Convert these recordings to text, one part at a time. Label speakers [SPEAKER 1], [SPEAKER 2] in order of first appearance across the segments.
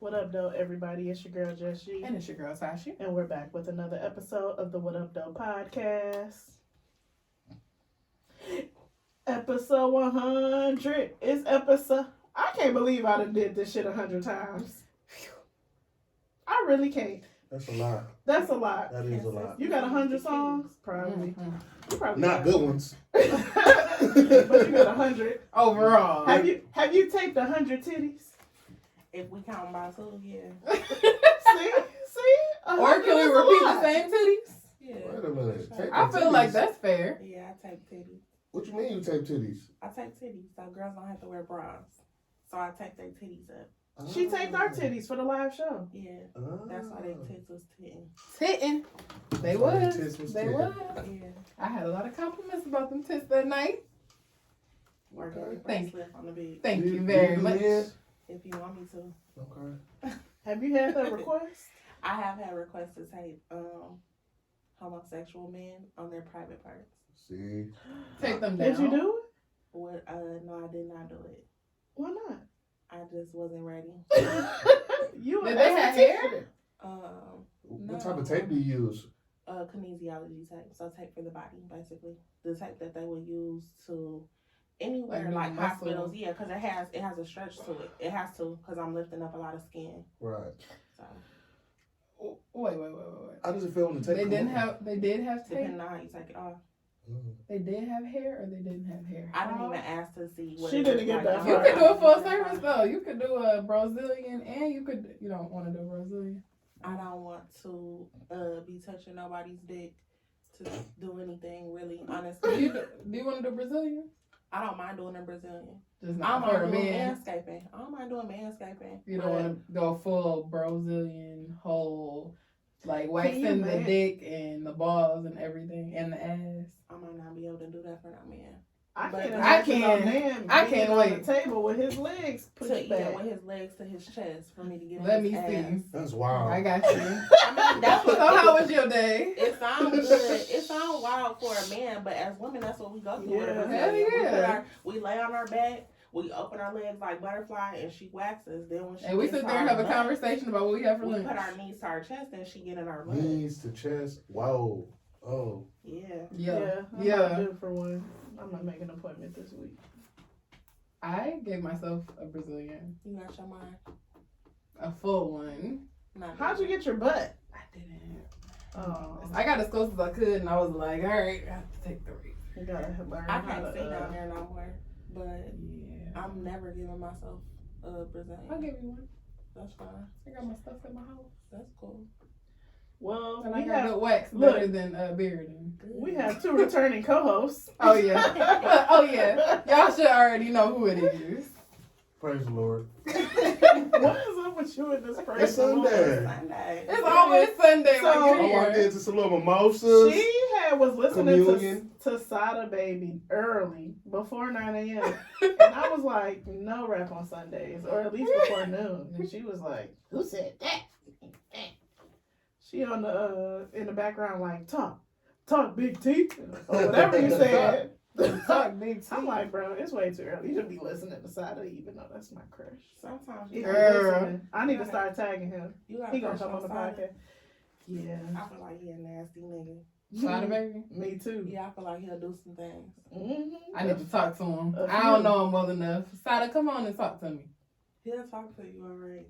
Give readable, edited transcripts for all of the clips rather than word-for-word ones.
[SPEAKER 1] What up, though, everybody? It's your girl, Just G.
[SPEAKER 2] And it's your girl, Tashi.
[SPEAKER 1] And we're back with another episode of the What Up, Though podcast. Episode 100. It's episode... I can't believe I done did this shit 100 times. I really can't.
[SPEAKER 3] That's a lot.
[SPEAKER 1] That's a lot.
[SPEAKER 3] That is a lot.
[SPEAKER 1] You got 100 songs? Probably.
[SPEAKER 2] Mm-hmm.
[SPEAKER 1] You probably
[SPEAKER 3] Not good ones.
[SPEAKER 1] But you got 100
[SPEAKER 2] overall.
[SPEAKER 1] Have you taped 100 titties?
[SPEAKER 4] If we count by two, yeah.
[SPEAKER 1] See?
[SPEAKER 2] Or can we repeat the same titties?
[SPEAKER 4] Yeah.
[SPEAKER 3] Wait a minute. Tape
[SPEAKER 2] I
[SPEAKER 3] the
[SPEAKER 2] feel like
[SPEAKER 3] titties?
[SPEAKER 2] that's fair.
[SPEAKER 4] Yeah, I tape titties.
[SPEAKER 3] What you mean you tape titties?
[SPEAKER 4] I tape titties so girls don't have to wear bras. So I tape their titties up.
[SPEAKER 1] She taped our titties for the live show.
[SPEAKER 4] Yeah.
[SPEAKER 3] Oh.
[SPEAKER 4] That's why they tits was titting.
[SPEAKER 2] Titting. They
[SPEAKER 3] That's why
[SPEAKER 2] was.
[SPEAKER 3] they tits was
[SPEAKER 2] They
[SPEAKER 3] titting.
[SPEAKER 2] was.
[SPEAKER 4] Yeah.
[SPEAKER 2] I had a lot of compliments about them tits that night.
[SPEAKER 4] Work every
[SPEAKER 2] Thank
[SPEAKER 4] slip on the bed.
[SPEAKER 2] Thank you
[SPEAKER 3] Do
[SPEAKER 2] very
[SPEAKER 3] do
[SPEAKER 2] much.
[SPEAKER 3] men?
[SPEAKER 4] If you want me to.
[SPEAKER 3] Okay.
[SPEAKER 1] Have you had that request?
[SPEAKER 4] I have had requests to tape homosexual men on their private parts.
[SPEAKER 3] See?
[SPEAKER 2] Take them down.
[SPEAKER 1] Did you do it?
[SPEAKER 4] What no, I did not do it.
[SPEAKER 1] Why not?
[SPEAKER 4] I just wasn't ready.
[SPEAKER 1] You
[SPEAKER 2] Did they have hair?
[SPEAKER 3] What type of tape do you use?
[SPEAKER 4] Kinesiology tape. So tape for the body, basically. The tape that they would use to anywhere
[SPEAKER 2] Like
[SPEAKER 4] like
[SPEAKER 2] muscle.
[SPEAKER 4] hospitals. Yeah, because it has a stretch to it. It has to because I'm lifting up a lot of skin.
[SPEAKER 3] Right.
[SPEAKER 4] So
[SPEAKER 2] Wait.
[SPEAKER 3] How does it feel when the tape
[SPEAKER 2] They
[SPEAKER 3] come
[SPEAKER 2] didn't
[SPEAKER 3] off?
[SPEAKER 2] have. They did have tape.
[SPEAKER 4] depending on how you take it off.
[SPEAKER 2] They did have hair, or they didn't have hair.
[SPEAKER 4] I didn't even ask to see what
[SPEAKER 1] She
[SPEAKER 4] it
[SPEAKER 1] didn't
[SPEAKER 4] looked
[SPEAKER 1] get that
[SPEAKER 4] like.
[SPEAKER 2] You
[SPEAKER 1] far.
[SPEAKER 2] could do a full service though. You could do a Brazilian, and you could. You don't want to do a Brazilian.
[SPEAKER 4] I don't want to be touching nobody's dick to do anything really. Honestly,
[SPEAKER 2] Do you want to do Brazilian?
[SPEAKER 4] I don't mind doing a Brazilian.
[SPEAKER 2] Just
[SPEAKER 4] I don't
[SPEAKER 2] not for a
[SPEAKER 4] mind doing
[SPEAKER 2] man.
[SPEAKER 4] manscaping. I don't mind doing manscaping.
[SPEAKER 2] You don't want to go full Brazilian whole, like
[SPEAKER 1] you
[SPEAKER 2] waxing the
[SPEAKER 1] man-
[SPEAKER 2] dick and the balls and everything and the ass.
[SPEAKER 4] I might not be able to do that for no man.
[SPEAKER 1] I
[SPEAKER 4] But
[SPEAKER 1] can't
[SPEAKER 4] I
[SPEAKER 1] imagine
[SPEAKER 2] can't-
[SPEAKER 1] a man
[SPEAKER 2] I
[SPEAKER 1] being
[SPEAKER 2] can't
[SPEAKER 1] on
[SPEAKER 2] wait.
[SPEAKER 1] the table with his legs
[SPEAKER 4] To,
[SPEAKER 1] pushed
[SPEAKER 4] yeah,
[SPEAKER 1] back.
[SPEAKER 4] with his legs to his chest for me to get
[SPEAKER 2] Let
[SPEAKER 4] in
[SPEAKER 2] me
[SPEAKER 4] his
[SPEAKER 2] see.
[SPEAKER 4] ass.
[SPEAKER 3] That's wild.
[SPEAKER 2] I got you.
[SPEAKER 4] I mean, that's
[SPEAKER 2] So
[SPEAKER 4] what
[SPEAKER 2] how was your day?
[SPEAKER 4] it sounds good. It sounds wild for a man, but as women, that's what we go through. with a
[SPEAKER 1] Yeah.
[SPEAKER 4] Brazilian.
[SPEAKER 2] Hell yeah.
[SPEAKER 4] We lay on our back, we open our legs like butterfly, and she waxes. Then when she
[SPEAKER 2] And we
[SPEAKER 4] gets
[SPEAKER 2] sit
[SPEAKER 4] to
[SPEAKER 2] there and
[SPEAKER 4] our
[SPEAKER 2] have a
[SPEAKER 4] butt,
[SPEAKER 2] conversation about what we have for
[SPEAKER 4] we
[SPEAKER 2] lunch.
[SPEAKER 4] put our knees to our chest, and she get in our butt.
[SPEAKER 3] Knees to chest. Whoa. Oh.
[SPEAKER 4] Yeah.
[SPEAKER 1] I'm not due for one. I'm not making an appointment this week.
[SPEAKER 2] I gave myself a Brazilian,
[SPEAKER 4] You got your mind.
[SPEAKER 2] a full one.
[SPEAKER 4] Not
[SPEAKER 1] How'd you get your butt?
[SPEAKER 2] I didn't.
[SPEAKER 1] Oh,
[SPEAKER 2] I got as close as I could, and I was like, all right, I have to take the risk.
[SPEAKER 1] you gotta learn
[SPEAKER 4] I
[SPEAKER 1] how
[SPEAKER 4] can't sit down
[SPEAKER 1] to.
[SPEAKER 4] there no more, but
[SPEAKER 2] Yeah.
[SPEAKER 4] I'm never giving myself a Brazilian.
[SPEAKER 2] I'll give you one.
[SPEAKER 4] That's fine.
[SPEAKER 2] I got my stuff in my house.
[SPEAKER 4] That's cool.
[SPEAKER 1] Well,
[SPEAKER 2] And
[SPEAKER 1] we
[SPEAKER 2] I got
[SPEAKER 1] have
[SPEAKER 2] good wax
[SPEAKER 1] look.
[SPEAKER 2] better than Bearden.
[SPEAKER 1] we have two returning co-hosts.
[SPEAKER 2] Oh, yeah. Oh, yeah. Y'all should already know who it is.
[SPEAKER 3] Praise the Lord.
[SPEAKER 1] What is up with you in this person?
[SPEAKER 3] It's Sunday.
[SPEAKER 4] Sunday.
[SPEAKER 2] It's always Sunday
[SPEAKER 1] So-
[SPEAKER 2] when
[SPEAKER 3] I
[SPEAKER 2] you're
[SPEAKER 3] walked
[SPEAKER 2] here.
[SPEAKER 3] into some little mimosas.
[SPEAKER 1] She was listening
[SPEAKER 3] Communion.
[SPEAKER 1] to Sada Baby early, before 9 a.m. And I was like, no rap on Sundays, or at least before noon. And she was like, who said that? She on the in the background like, talk Big T, or whatever you said.
[SPEAKER 2] Talk big T.
[SPEAKER 1] I'm like, bro, it's way too early. You should be listening to Sada, even though that's my crush.
[SPEAKER 4] Sometimes
[SPEAKER 1] If
[SPEAKER 4] you,
[SPEAKER 1] you're
[SPEAKER 2] Girl.
[SPEAKER 1] listening, I need to start tagging him.
[SPEAKER 4] you got
[SPEAKER 1] He gonna
[SPEAKER 4] crush
[SPEAKER 1] come on the
[SPEAKER 4] Sada.
[SPEAKER 1] podcast. Yeah.
[SPEAKER 4] I feel like he a nasty nigga.
[SPEAKER 2] Sada Baby.
[SPEAKER 1] Me too.
[SPEAKER 4] Yeah, I feel like he'll do some things.
[SPEAKER 1] Mm-hmm.
[SPEAKER 2] I need to talk to him.
[SPEAKER 1] A
[SPEAKER 2] I don't
[SPEAKER 1] few.
[SPEAKER 2] know him well enough. Sada, come on and talk to me.
[SPEAKER 4] He'll talk to you alright.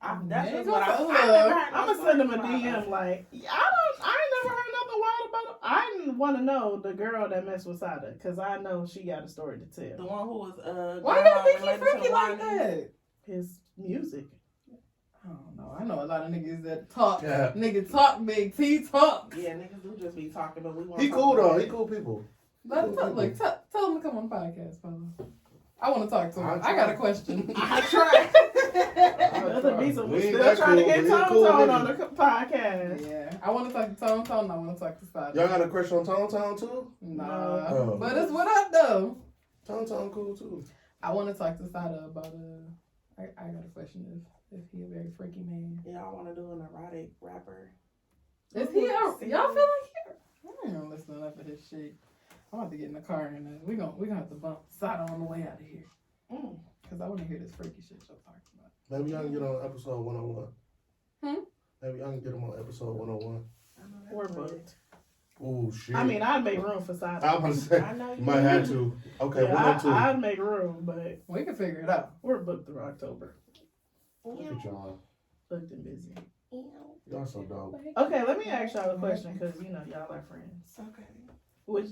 [SPEAKER 4] That's
[SPEAKER 2] There
[SPEAKER 4] just
[SPEAKER 2] you
[SPEAKER 4] what
[SPEAKER 2] go.
[SPEAKER 4] I never heard
[SPEAKER 1] I'm
[SPEAKER 4] no
[SPEAKER 1] gonna send him a
[SPEAKER 4] stories about
[SPEAKER 1] DM like, I ain't never heard nothing wild about him. I didn't want to know the girl that messed with Sada, because I know she got a story to
[SPEAKER 4] The
[SPEAKER 1] tell.
[SPEAKER 4] one who was
[SPEAKER 2] Why you think
[SPEAKER 4] related
[SPEAKER 2] he's
[SPEAKER 4] to
[SPEAKER 2] freaky like
[SPEAKER 4] Lonnie.
[SPEAKER 2] that?
[SPEAKER 1] His music.
[SPEAKER 2] I don't know. I know a lot of niggas that talk.
[SPEAKER 3] Yeah.
[SPEAKER 2] Nigga talk big T talk.
[SPEAKER 4] Yeah, niggas do just be talking, but we want.
[SPEAKER 3] He cool though. He cool people.
[SPEAKER 2] Let him talk. Look, tell him to come on the podcast, Polo. I want to talk to him. I got a question.
[SPEAKER 4] I tried.
[SPEAKER 1] Other reason we
[SPEAKER 3] We ain't
[SPEAKER 1] still
[SPEAKER 3] that
[SPEAKER 1] trying to
[SPEAKER 3] cool,
[SPEAKER 1] get
[SPEAKER 3] but he
[SPEAKER 1] Tone
[SPEAKER 3] cool
[SPEAKER 1] Tone
[SPEAKER 3] nigga.
[SPEAKER 1] on the podcast.
[SPEAKER 2] Yeah, I want to talk to Tone, and I want to talk to Sada.
[SPEAKER 3] Y'all got a crush on Tone Tone too?
[SPEAKER 2] Nah,
[SPEAKER 3] Oh.
[SPEAKER 2] but it's what up though.
[SPEAKER 3] Tone Tone cool too.
[SPEAKER 2] I want to talk to Sada about I got a question if he a very freaky man.
[SPEAKER 4] Yeah, I want to do an erotic rapper.
[SPEAKER 2] Is he? Y'all feel like he? I ain't gonna listen to enough of his shit. I'm about to get in the car and we gonna have to bump Sada on the way out of here. Because I want to hear this freaky shit y'all talking about.
[SPEAKER 3] Maybe y'all can get on episode 101.
[SPEAKER 2] Hmm?
[SPEAKER 3] Maybe y'all can get them on episode 101.
[SPEAKER 1] We're booked.
[SPEAKER 3] Oh, shit.
[SPEAKER 1] I mean, I'd make room for side.
[SPEAKER 3] I was about to say,
[SPEAKER 4] I know
[SPEAKER 3] you might have to. Okay,
[SPEAKER 1] Yeah,
[SPEAKER 3] 102.
[SPEAKER 1] I'd make room, but
[SPEAKER 2] We can figure it out.
[SPEAKER 1] we're booked through October.
[SPEAKER 3] Look at y'all.
[SPEAKER 1] Booked and busy.
[SPEAKER 3] Y'all so dope.
[SPEAKER 1] Okay, let me ask y'all a question because y'all are friends.
[SPEAKER 4] Okay.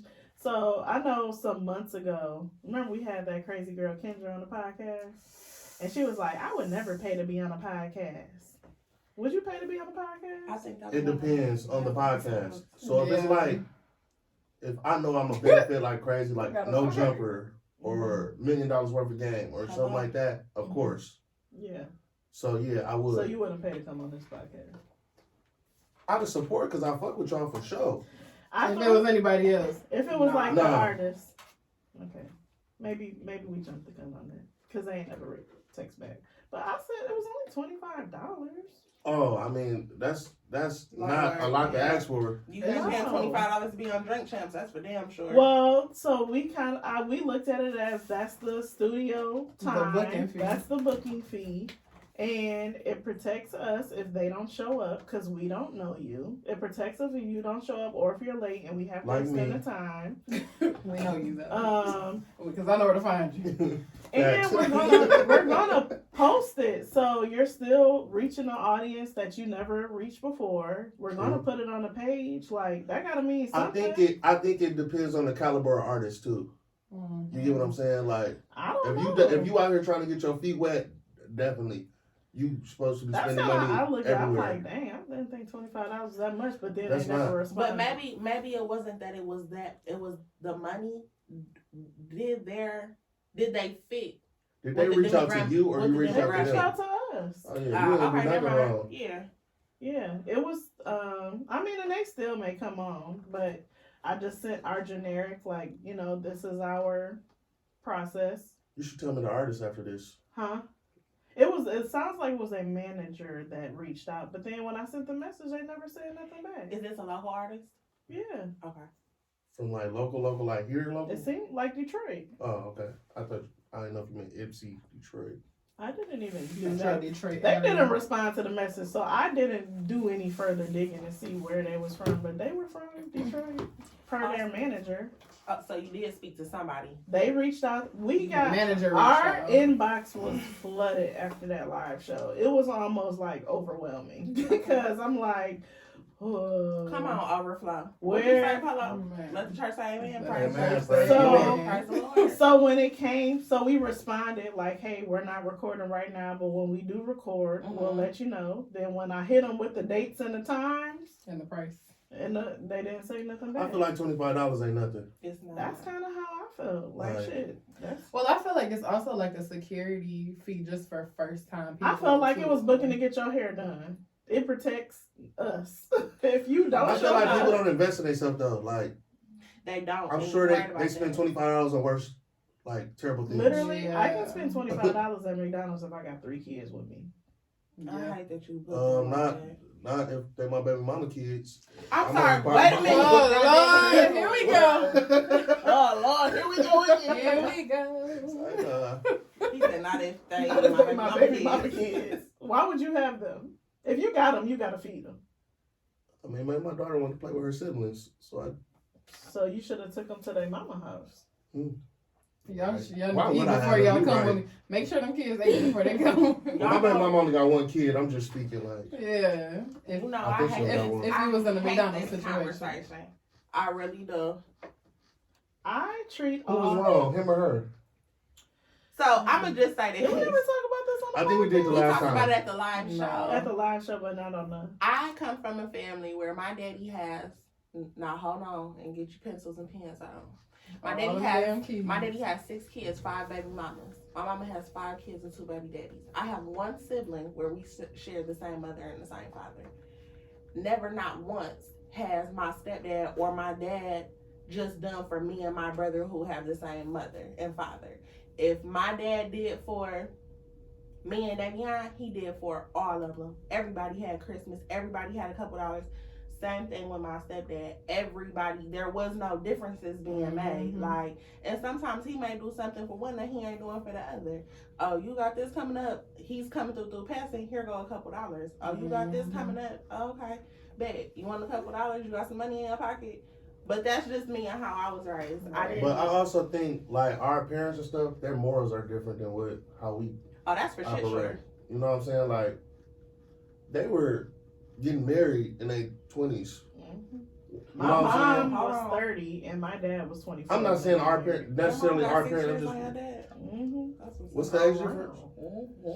[SPEAKER 1] So I know some months ago, remember we had that crazy girl Kendra on the podcast, and she was like, "I would never pay to be on a podcast." Would you pay to be on a podcast?
[SPEAKER 4] I think that
[SPEAKER 3] It depends on the podcast. So if it's
[SPEAKER 2] Yeah.
[SPEAKER 3] like, if I know I'm a benefit like crazy, like
[SPEAKER 2] Got a
[SPEAKER 3] no
[SPEAKER 2] fire.
[SPEAKER 3] jumper or $1 million worth of game or something like that, of course.
[SPEAKER 1] Yeah.
[SPEAKER 3] So yeah, I would.
[SPEAKER 1] So you wouldn't pay to come on this podcast?
[SPEAKER 3] I would support because I fuck with y'all for sure.
[SPEAKER 2] If it was anybody else.
[SPEAKER 1] if it was like
[SPEAKER 3] Nah.
[SPEAKER 1] the artist, okay, maybe we jump the gun on that because they ain't never text back. But I said it was only $25.
[SPEAKER 3] Oh, I mean that's
[SPEAKER 4] Like,
[SPEAKER 3] not a lot to
[SPEAKER 4] yeah.
[SPEAKER 3] ask for.
[SPEAKER 4] You guys
[SPEAKER 1] No.
[SPEAKER 4] paying $25 to be on Drink Champs, that's for damn sure.
[SPEAKER 1] Well, so we we looked at it as that's the studio
[SPEAKER 2] The
[SPEAKER 1] time,
[SPEAKER 2] booking fee.
[SPEAKER 1] that's the booking fee, and it protects us if they don't show up because we don't know you. It protects us if you don't show up or if you're late and we have to
[SPEAKER 3] Like
[SPEAKER 1] extend
[SPEAKER 3] me.
[SPEAKER 1] the time.
[SPEAKER 2] We know you though.
[SPEAKER 1] Um,
[SPEAKER 2] Because I know where to find you.
[SPEAKER 1] and
[SPEAKER 3] Facts.
[SPEAKER 1] we're gonna post it so you're still reaching an audience that you never reached before. We're gonna
[SPEAKER 3] True.
[SPEAKER 1] put it on the page. Like that gotta mean
[SPEAKER 3] I
[SPEAKER 1] something.
[SPEAKER 3] think it depends on the caliber of artist too. You get what I'm saying? Like
[SPEAKER 1] I don't
[SPEAKER 3] if
[SPEAKER 1] know.
[SPEAKER 3] if you out here trying to get your feet wet, definitely you supposed to be
[SPEAKER 1] That's
[SPEAKER 3] spending
[SPEAKER 1] how
[SPEAKER 3] money
[SPEAKER 1] I look at it. I'm
[SPEAKER 3] everywhere.
[SPEAKER 1] like, dang, I didn't think $25 was that much, but then
[SPEAKER 3] That's
[SPEAKER 1] they never
[SPEAKER 3] not.
[SPEAKER 1] responded.
[SPEAKER 4] But maybe it wasn't that it was the money. Did they fit?
[SPEAKER 3] Did they
[SPEAKER 4] With the
[SPEAKER 3] reach out to
[SPEAKER 4] demogra-
[SPEAKER 3] you or
[SPEAKER 4] with
[SPEAKER 3] you
[SPEAKER 4] the
[SPEAKER 3] reached
[SPEAKER 1] They
[SPEAKER 3] out to
[SPEAKER 1] reached
[SPEAKER 3] them?
[SPEAKER 1] out to us.
[SPEAKER 3] Oh yeah, you ain't do
[SPEAKER 4] Okay,
[SPEAKER 3] nothing
[SPEAKER 4] never mind.
[SPEAKER 3] wrong.
[SPEAKER 4] Yeah.
[SPEAKER 1] Yeah, it was. I mean, and they still may come on, but I just sent our generic, like, this is our process,
[SPEAKER 3] You should tell me the artist after this.
[SPEAKER 1] huh? It sounds like it was a manager that reached out, but then when I sent the message, they never said nothing back.
[SPEAKER 4] Is this a local artist?
[SPEAKER 1] Yeah,
[SPEAKER 4] Okay.
[SPEAKER 3] From like local, like here local?
[SPEAKER 1] it seemed like Detroit.
[SPEAKER 3] Oh, okay. I didn't know if you meant Ipsy, Detroit.
[SPEAKER 1] I didn't even do
[SPEAKER 2] Detroit,
[SPEAKER 1] that.
[SPEAKER 2] Detroit.
[SPEAKER 1] They
[SPEAKER 2] area.
[SPEAKER 1] didn't respond to the message, so I didn't do any further digging to see where they was from. But they were from Detroit, per their manager.
[SPEAKER 4] So you did speak to somebody.
[SPEAKER 1] They reached out. We
[SPEAKER 2] The
[SPEAKER 1] got
[SPEAKER 2] manager reached
[SPEAKER 1] our
[SPEAKER 2] out.
[SPEAKER 1] inbox was flooded after that live show. It was almost like overwhelming because I'm like, oh.
[SPEAKER 4] Come on, overflow.
[SPEAKER 1] Where-
[SPEAKER 4] What you say,
[SPEAKER 2] Oh,
[SPEAKER 4] Polo?
[SPEAKER 2] man.
[SPEAKER 4] Let the church say amen.
[SPEAKER 3] Amen.
[SPEAKER 4] Praise
[SPEAKER 3] Praise
[SPEAKER 4] the
[SPEAKER 1] the
[SPEAKER 4] Lord.
[SPEAKER 1] Lord.
[SPEAKER 4] Praise the Lord.
[SPEAKER 1] So when it came, so we responded like, "Hey, we're not recording right now, but when we do record, we'll
[SPEAKER 4] Mhm.
[SPEAKER 1] let you know." Then when I hit them with the dates and the times,
[SPEAKER 2] And the price.
[SPEAKER 1] and they didn't say nothing
[SPEAKER 3] I
[SPEAKER 1] back.
[SPEAKER 3] feel like $25 ain't nothing.
[SPEAKER 4] It's not.
[SPEAKER 1] That's kind of how I felt. Like
[SPEAKER 3] Right.
[SPEAKER 1] shit. That's.
[SPEAKER 2] Well, I feel like it's also like a security fee just for first time people.
[SPEAKER 1] I felt like it
[SPEAKER 2] too.
[SPEAKER 1] was booking to get your hair done. It protects us. If you don't
[SPEAKER 3] I
[SPEAKER 1] show
[SPEAKER 3] feel like
[SPEAKER 1] up,
[SPEAKER 3] people don't invest in themselves though. Like
[SPEAKER 4] They don't.
[SPEAKER 3] I'm
[SPEAKER 4] And
[SPEAKER 3] sure
[SPEAKER 4] you're right
[SPEAKER 3] they
[SPEAKER 4] about
[SPEAKER 3] spend
[SPEAKER 4] that.
[SPEAKER 3] $25 on worse, like terrible things.
[SPEAKER 1] literally, I
[SPEAKER 2] Yeah.
[SPEAKER 1] can spend $25 at McDonald's if I got 3 kids with me.
[SPEAKER 2] Yeah.
[SPEAKER 4] I hate that you put them like
[SPEAKER 3] Not
[SPEAKER 4] that.
[SPEAKER 3] not if they're my baby mama kids.
[SPEAKER 4] I'm
[SPEAKER 3] I'm
[SPEAKER 4] sorry.
[SPEAKER 3] on
[SPEAKER 4] Wait a
[SPEAKER 3] fire.
[SPEAKER 4] minute.
[SPEAKER 2] Oh, Lord, here we go.
[SPEAKER 4] Oh Lord, here we go again.
[SPEAKER 2] Here we go.
[SPEAKER 4] He said not if they
[SPEAKER 1] Not if
[SPEAKER 4] my
[SPEAKER 1] they my baby mama kids. Why would you have them? If you got them, you got to feed them.
[SPEAKER 3] I mean, my daughter wanted to play with her siblings, so
[SPEAKER 1] So you should have took them to their mama house.
[SPEAKER 2] Y'all
[SPEAKER 3] Why
[SPEAKER 2] eat
[SPEAKER 3] would I
[SPEAKER 2] before
[SPEAKER 3] have
[SPEAKER 2] y'all
[SPEAKER 3] them? You
[SPEAKER 2] come
[SPEAKER 3] right.
[SPEAKER 2] with me. Make sure them kids ate before they come.
[SPEAKER 3] my baby mama only got one kid. I'm just speaking like.
[SPEAKER 2] Yeah. If,
[SPEAKER 4] You know,
[SPEAKER 3] I
[SPEAKER 4] I
[SPEAKER 3] think
[SPEAKER 4] hate
[SPEAKER 3] so,
[SPEAKER 4] this.
[SPEAKER 3] one.
[SPEAKER 2] if you was in a
[SPEAKER 4] I hate
[SPEAKER 2] McDonald's
[SPEAKER 4] this
[SPEAKER 2] situation.
[SPEAKER 4] conversation. I really do.
[SPEAKER 1] I treat
[SPEAKER 3] Who was
[SPEAKER 1] all.
[SPEAKER 3] wrong, him or her?
[SPEAKER 4] So I'm gonna just say
[SPEAKER 1] Did we ever
[SPEAKER 4] this.
[SPEAKER 1] talk about this on the
[SPEAKER 3] I think we did the
[SPEAKER 1] podcast?
[SPEAKER 4] We
[SPEAKER 3] last
[SPEAKER 4] talked
[SPEAKER 3] time.
[SPEAKER 4] about it at the live
[SPEAKER 2] No.
[SPEAKER 4] show.
[SPEAKER 1] At the live show, but not on the.
[SPEAKER 4] I come from a family where my daddy has. Now hold on and get your pencils and pens out. My
[SPEAKER 2] All
[SPEAKER 4] daddy
[SPEAKER 2] them
[SPEAKER 4] has.
[SPEAKER 2] damn kids.
[SPEAKER 4] My daddy has 6 kids, 5 baby mamas. My mama has 5 kids and 2 baby daddies. I have one sibling where we share the same mother and the same father. Never, not once, has my stepdad or my dad just done for me and my brother who have the same mother and father. If my dad did for me and Davion, he did for all of them. Everybody had Christmas. Everybody had a couple dollars. Same thing with my stepdad. Everybody, there was no differences being made. Like, and sometimes he may do something for one that he ain't doing for the other. Oh, you got this coming up. He's coming through passing. Here go $2. Oh, you got this coming up. Oh, okay, bet. You want $2? You got some money in your pocket. But that's just me and how I was raised.
[SPEAKER 3] But I also think like our parents and stuff, their morals are different than how we.
[SPEAKER 4] Oh, that's for
[SPEAKER 3] operate.
[SPEAKER 4] sure.
[SPEAKER 3] You know what I'm saying? Like they were getting married in their 20s.
[SPEAKER 1] My mom was 30 and my dad was 24.
[SPEAKER 3] I'm not saying our parents necessarily our parents. What's the age difference?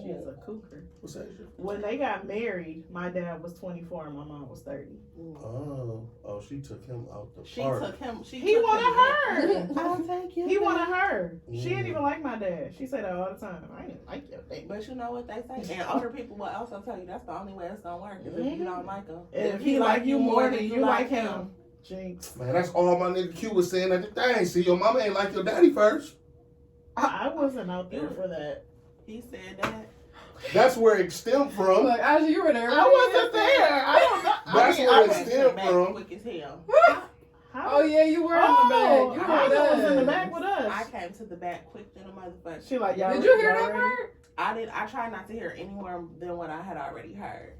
[SPEAKER 1] She is a cougar.
[SPEAKER 3] What's the age difference?
[SPEAKER 1] When they got married, my dad was 24 and my mom was 30.
[SPEAKER 3] Oh, she took him out the
[SPEAKER 4] She
[SPEAKER 3] park.
[SPEAKER 4] took him.
[SPEAKER 1] He wanted her.
[SPEAKER 4] I'll take you.
[SPEAKER 1] He wanted her. She didn't even like my dad. She said that all the time. I didn't like your dad.
[SPEAKER 4] But you know what they say, and older people will also tell you that's the only way it's gonna work. Is if you don't like him.
[SPEAKER 1] If he like you more than you like him. Jinx.
[SPEAKER 3] Man, that's all my nigga Q was saying at the thing. See, your mama ain't like your daddy first.
[SPEAKER 1] I wasn't out there for that.
[SPEAKER 4] He said that.
[SPEAKER 3] That's where it stemmed from.
[SPEAKER 2] Like, Ajiah, you were there.
[SPEAKER 1] I wasn't there. I don't know.
[SPEAKER 3] That's where it stemmed from.
[SPEAKER 4] Quick as hell.
[SPEAKER 2] Oh yeah, you were in the back. You were
[SPEAKER 1] was in the back with us.
[SPEAKER 4] I came to the back quick than a motherfucker.
[SPEAKER 1] She like, y'all.
[SPEAKER 2] Did you hear that part?
[SPEAKER 4] I did. I tried not to hear any more than what I had already heard.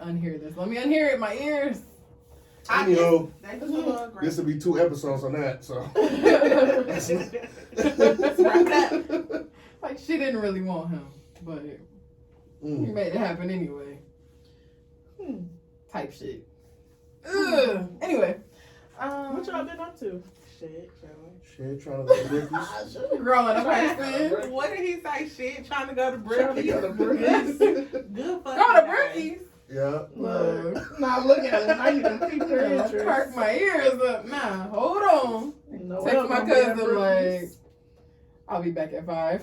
[SPEAKER 2] Unhear this. Let me unhear it. My ears.
[SPEAKER 3] Anyhow,
[SPEAKER 4] This
[SPEAKER 3] this will be 2 episodes on that. So.
[SPEAKER 2] Like she didn't really want him, but he made it happen anyway. Type shit. Ugh. Anyway,
[SPEAKER 1] What y'all been up to?
[SPEAKER 4] Shit,
[SPEAKER 3] Trying to go to Bricky's.
[SPEAKER 2] growing up, Iceland.
[SPEAKER 4] what did he say? Shit, trying to go to
[SPEAKER 3] Trying to
[SPEAKER 4] Bricky's.
[SPEAKER 3] go to Bricky's.
[SPEAKER 4] Good fucking
[SPEAKER 2] Go to
[SPEAKER 4] day.
[SPEAKER 2] Bricky's.
[SPEAKER 3] Yeah.
[SPEAKER 1] Look. Nah, look at it. Now you can peep her interest.
[SPEAKER 2] Perk my ears up. Nah, hold on.
[SPEAKER 1] No,
[SPEAKER 2] Text my cousin like, I'll be back at 5.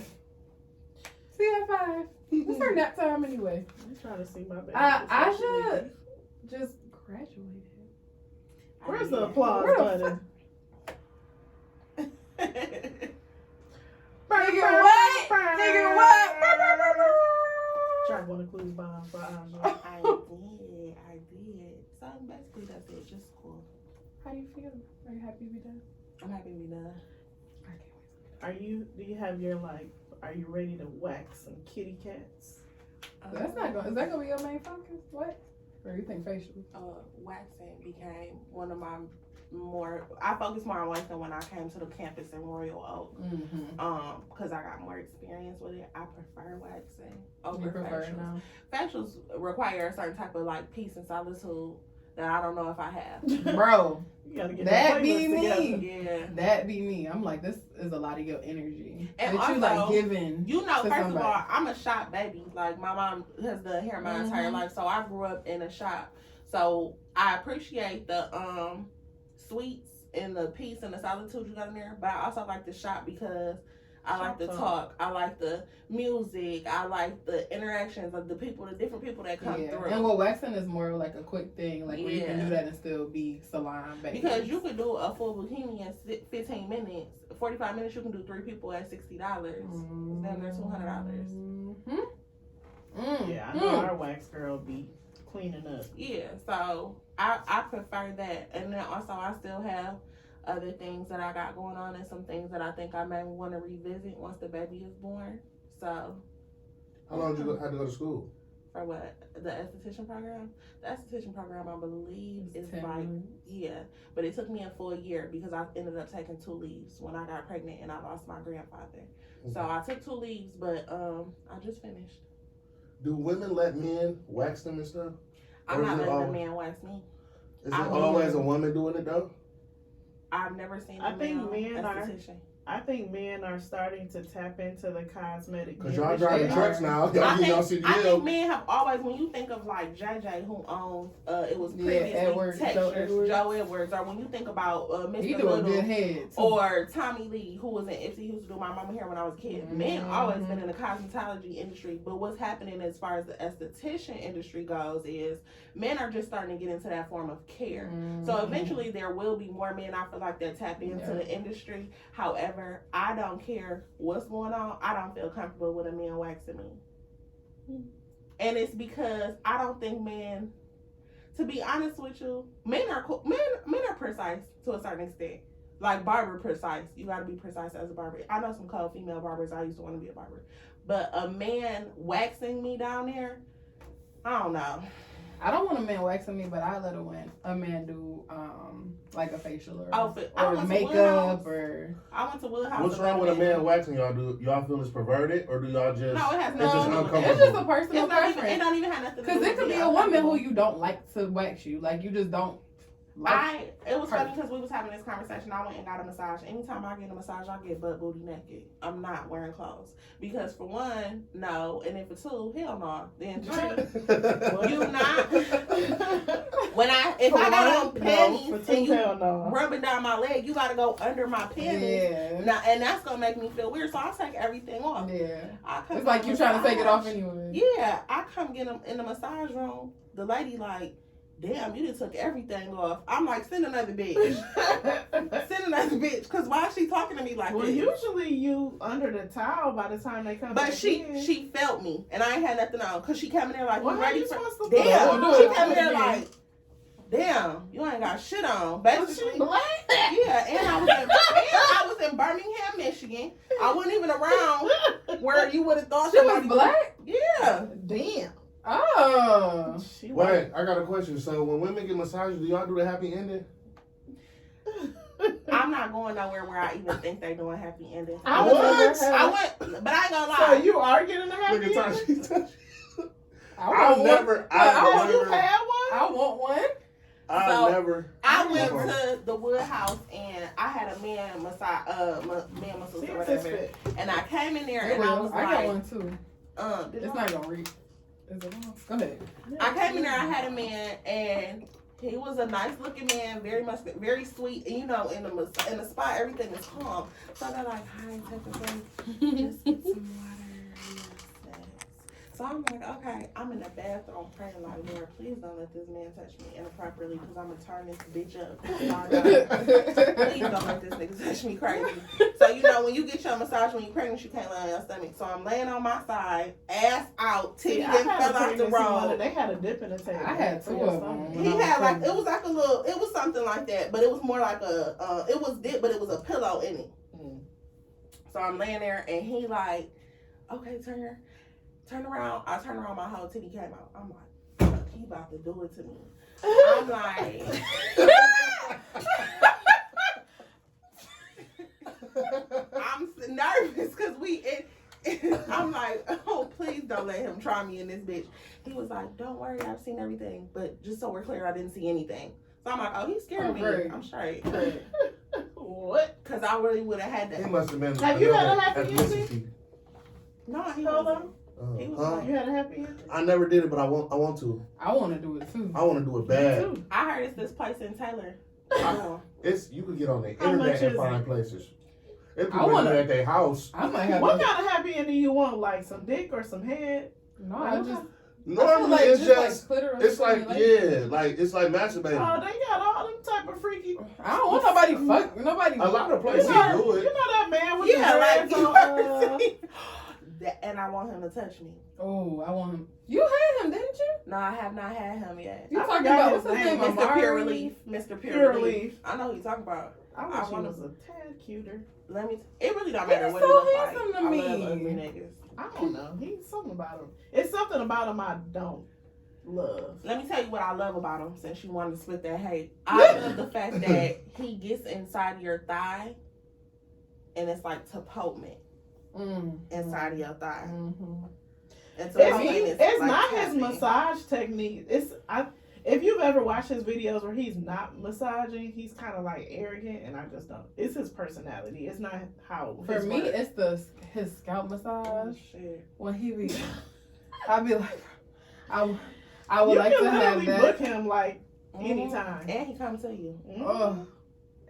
[SPEAKER 2] See you at 5. It's our nap time anyway.
[SPEAKER 1] I'm trying to see my baby.
[SPEAKER 2] Ajiah just graduated.
[SPEAKER 1] Where's the applause
[SPEAKER 2] Where the
[SPEAKER 1] button?
[SPEAKER 2] Nigga what? Nigga what?
[SPEAKER 1] Try one of Clues bomb for Ajiah.
[SPEAKER 4] I did. So basically that's it. Just school.
[SPEAKER 2] How do you feel? Are you happy to be done?
[SPEAKER 4] I'm happy to be done.
[SPEAKER 2] I can't wait.
[SPEAKER 1] Do you have your are you ready to wax some kitty cats?
[SPEAKER 2] Is that gonna be your main focus? What? Or you think facial?
[SPEAKER 4] Waxing became one of my I focused more on waxing when I came to the campus in Royal Oak. Because I got more experience with it. I prefer waxing over facials.
[SPEAKER 2] Now?
[SPEAKER 4] Facials require a certain type of peace and solitude that I don't know if I have.
[SPEAKER 2] Bro,
[SPEAKER 1] You gotta get
[SPEAKER 2] that
[SPEAKER 1] the
[SPEAKER 2] be
[SPEAKER 1] playlist
[SPEAKER 2] me.
[SPEAKER 1] together.
[SPEAKER 4] Yeah.
[SPEAKER 2] That be me. I'm like, this is a lot of your energy.
[SPEAKER 4] And
[SPEAKER 2] that you
[SPEAKER 4] also,
[SPEAKER 2] giving.
[SPEAKER 4] You know,
[SPEAKER 2] to
[SPEAKER 4] first
[SPEAKER 2] somebody.
[SPEAKER 4] of all, I'm a shop baby. Like my mom has done hair my entire life, so I grew up in a shop. So I appreciate the sweets and the peace and the solitude you got in there, but I also like the shop because I like to talk. I like the music. I like the interactions of the people, the different people that come through.
[SPEAKER 2] And waxing is more like a quick thing, like where you can do that and still be salon baby.
[SPEAKER 4] Because you could do a full bikini in 15 minutes. 45 minutes, you can do 3 people at $60. Then they're $200.
[SPEAKER 1] Yeah, I know our wax girl be cleaning up.
[SPEAKER 4] Yeah, so I prefer that. And then also I still have other things that I got going on and some things that I think I may want to revisit once the baby is born. So
[SPEAKER 3] How long did you have to go to school?
[SPEAKER 4] For what? The esthetician program? The esthetician program, I believe, is but it took me a full year because I ended up taking 2 leaves when I got pregnant and I lost my grandfather. So I took 2 leaves, but I just finished.
[SPEAKER 3] Do women let men wax them and stuff?
[SPEAKER 4] I'm not letting the man wax me.
[SPEAKER 3] Is it always a woman doing it though?
[SPEAKER 4] I've never seen
[SPEAKER 1] I think men are.
[SPEAKER 4] esthetician.
[SPEAKER 1] I think men are starting to tap into the cosmetic.
[SPEAKER 3] Because y'all driving trucks now. Y'all get y'all CDL.
[SPEAKER 4] I think men have always, when you think of like JJ, who owns, it was previously Textures, Joe Edwards, or when you think about Mr. Little, or Tommy Lee, who was in Ipsy, who used to do my mama hair when I was a kid. Men always been in the cosmetology industry, but what's happening as far as the esthetician industry goes is men are just starting to get into that form of care. So eventually there will be more men, I feel like, that tap into the industry. However, I don't care what's going on. I don't feel comfortable with a man waxing me. And it's because I don't think men, to be honest with you, men are precise to a certain extent. Like barber precise. You gotta be precise as a barber. I know some cold female barbers. I used to want to be a barber. But a man waxing me down there, I don't know.
[SPEAKER 2] I don't want a man waxing me, but I let a man do like a facial or makeup or.
[SPEAKER 4] I went to Woodhouse.
[SPEAKER 3] What's wrong with a man waxing y'all? Do y'all feel it's perverted, or do y'all just?
[SPEAKER 4] No, it has
[SPEAKER 3] It's just
[SPEAKER 4] nothing.
[SPEAKER 3] uncomfortable.
[SPEAKER 2] It's just a personal preference.
[SPEAKER 4] It don't even have nothing to do with
[SPEAKER 2] Because it could be a woman who you don't like to wax you, like you just don't.
[SPEAKER 4] It was funny because we was having this conversation. I went and got a massage. Anytime I get a massage, I get butt booty naked. I'm not wearing clothes because for one, no, and then for two, hell no. Then three, you not. If I got on panties and you rubbing down my leg, you gotta go under my panties.
[SPEAKER 2] Yeah.
[SPEAKER 4] Now, and that's gonna make me feel weird. So I take everything off.
[SPEAKER 2] Yeah.
[SPEAKER 4] It's
[SPEAKER 2] like you trying to take it off anyway.
[SPEAKER 4] Yeah, I come get them in the massage room. The lady like, damn, you just took everything off. I'm like, send another bitch. Send another bitch. Because why is she talking to me like
[SPEAKER 1] well,
[SPEAKER 4] this?
[SPEAKER 1] usually you under the towel by the time they come.
[SPEAKER 4] But she felt me. And I ain't had nothing on. Because she came in there like,
[SPEAKER 1] well,
[SPEAKER 4] you ready
[SPEAKER 1] you
[SPEAKER 4] for...
[SPEAKER 1] supposed to
[SPEAKER 4] Damn. She came in there like, damn, you ain't got shit on. Basically.
[SPEAKER 1] She black?
[SPEAKER 4] Yeah, and I was in Birmingham, Michigan. I wasn't even around where you would have thought
[SPEAKER 2] she was black?
[SPEAKER 4] Yeah.
[SPEAKER 1] Damn.
[SPEAKER 2] Oh.
[SPEAKER 3] Wait, I got a question. So when women get massages, do y'all do the happy ending?
[SPEAKER 4] I'm not going nowhere where I even think they doing happy ending.
[SPEAKER 1] I
[SPEAKER 4] went, but I ain't gonna lie.
[SPEAKER 1] So you are getting a happy ending?
[SPEAKER 3] I've never.
[SPEAKER 1] You had one?
[SPEAKER 2] I want one.
[SPEAKER 4] I went to the Woodhouse and I had a man massage, masseuse or whatever. And I came in there and I was like,
[SPEAKER 2] I got one too.
[SPEAKER 4] It's
[SPEAKER 2] not gonna reach. Is it on? Go ahead.
[SPEAKER 4] I came in there. I had a man and he was a nice looking man, very sweet. And you know, in the spa, everything is calm. So they're like, hi, type of thing. Just get some water and snacks. So I'm like, okay, I'm in the bathroom praying like, Lord, please don't let this man touch me inappropriately because I'm going to turn this bitch up. Please don't let this nigga touch me crazy. So, you know, when you get your massage when you're pregnant, you can't lay on your stomach. So I'm laying on my side, ass out, titty fell out the road.
[SPEAKER 1] They had a dip in the table.
[SPEAKER 2] I had two of them.
[SPEAKER 4] He had like, it was like a little, it was something like that, but it was more like it was dip, but it was a pillow in it. So I'm laying there and he like, okay, turn around. I turn around, my whole titty came out. I'm like, fuck, he about to do it to me. I'm like, I'm nervous because I'm like, oh, please don't let him try me in this bitch. He was like, don't worry, I've seen everything. But just so we're clear, I didn't see anything. So I'm like, oh, he scared me.
[SPEAKER 2] Great.
[SPEAKER 4] I'm straight.
[SPEAKER 1] What?
[SPEAKER 4] Because I really would have had
[SPEAKER 3] He
[SPEAKER 4] that.
[SPEAKER 3] must have been.
[SPEAKER 1] Have you had a happy ending?
[SPEAKER 4] No, he
[SPEAKER 1] Polo?
[SPEAKER 4] wasn't.
[SPEAKER 1] You had a happy ending?
[SPEAKER 3] I never did it, but I want to.
[SPEAKER 2] I want to do it too.
[SPEAKER 3] I want to do it bad.
[SPEAKER 4] I heard it's this place in Taylor.
[SPEAKER 3] It's you can get on the
[SPEAKER 1] How much
[SPEAKER 3] internet and
[SPEAKER 1] is
[SPEAKER 3] find
[SPEAKER 1] it?
[SPEAKER 3] places. If
[SPEAKER 2] I
[SPEAKER 3] people
[SPEAKER 2] wanna-
[SPEAKER 3] at their house.
[SPEAKER 2] I might have.
[SPEAKER 1] What kind of happy ending you want? Like some dick or some head?
[SPEAKER 2] No, I just.
[SPEAKER 3] Normally it's just.
[SPEAKER 2] like clitoris
[SPEAKER 3] It's like it's like masturbating.
[SPEAKER 1] Oh, they got all them type of freaky.
[SPEAKER 2] I don't want nobody fuck nobody.
[SPEAKER 3] A lot of places do
[SPEAKER 1] You
[SPEAKER 3] it.
[SPEAKER 1] know that man with
[SPEAKER 4] Yeah,
[SPEAKER 1] the
[SPEAKER 4] like
[SPEAKER 1] dreads on,
[SPEAKER 4] and I want him to touch me.
[SPEAKER 2] Oh, I want him. You had him, didn't you?
[SPEAKER 4] No, I have not had him yet.
[SPEAKER 2] You
[SPEAKER 1] I
[SPEAKER 2] talking
[SPEAKER 1] forgot
[SPEAKER 2] about
[SPEAKER 1] his
[SPEAKER 2] what's his name?
[SPEAKER 1] name,
[SPEAKER 4] Mr. Pure
[SPEAKER 2] Amari?
[SPEAKER 4] Relief. Mr.
[SPEAKER 1] Pure
[SPEAKER 4] Pure
[SPEAKER 1] Relief.
[SPEAKER 4] Relief. I know who you're talking about.
[SPEAKER 1] I wish he was a tad cuter.
[SPEAKER 4] It really don't matter
[SPEAKER 2] He's
[SPEAKER 4] what
[SPEAKER 2] so
[SPEAKER 4] it looks like.
[SPEAKER 2] handsome to
[SPEAKER 4] I
[SPEAKER 2] me.
[SPEAKER 4] love ugly niggas.
[SPEAKER 1] I don't know. He's something about him. It's something about him I don't love.
[SPEAKER 4] Let me tell you what I love about him since you wanted to split that hate. I love the fact that he gets inside your thigh and it's like Tapotement inside of your thigh.
[SPEAKER 2] Mm-hmm.
[SPEAKER 4] And
[SPEAKER 1] It's
[SPEAKER 4] like
[SPEAKER 1] not his
[SPEAKER 4] tapping.
[SPEAKER 1] massage technique. If you've ever watched his videos where he's not massaging, he's kind of like arrogant, and I just don't. It's his personality. It's not how.
[SPEAKER 2] For me, it's his scalp massage.
[SPEAKER 4] Shit.
[SPEAKER 2] When he be, I'd be like, I would
[SPEAKER 1] you
[SPEAKER 2] like
[SPEAKER 1] can
[SPEAKER 2] to have
[SPEAKER 1] literally
[SPEAKER 2] that.
[SPEAKER 1] book him like anytime.
[SPEAKER 4] And he come to you.
[SPEAKER 2] Oh,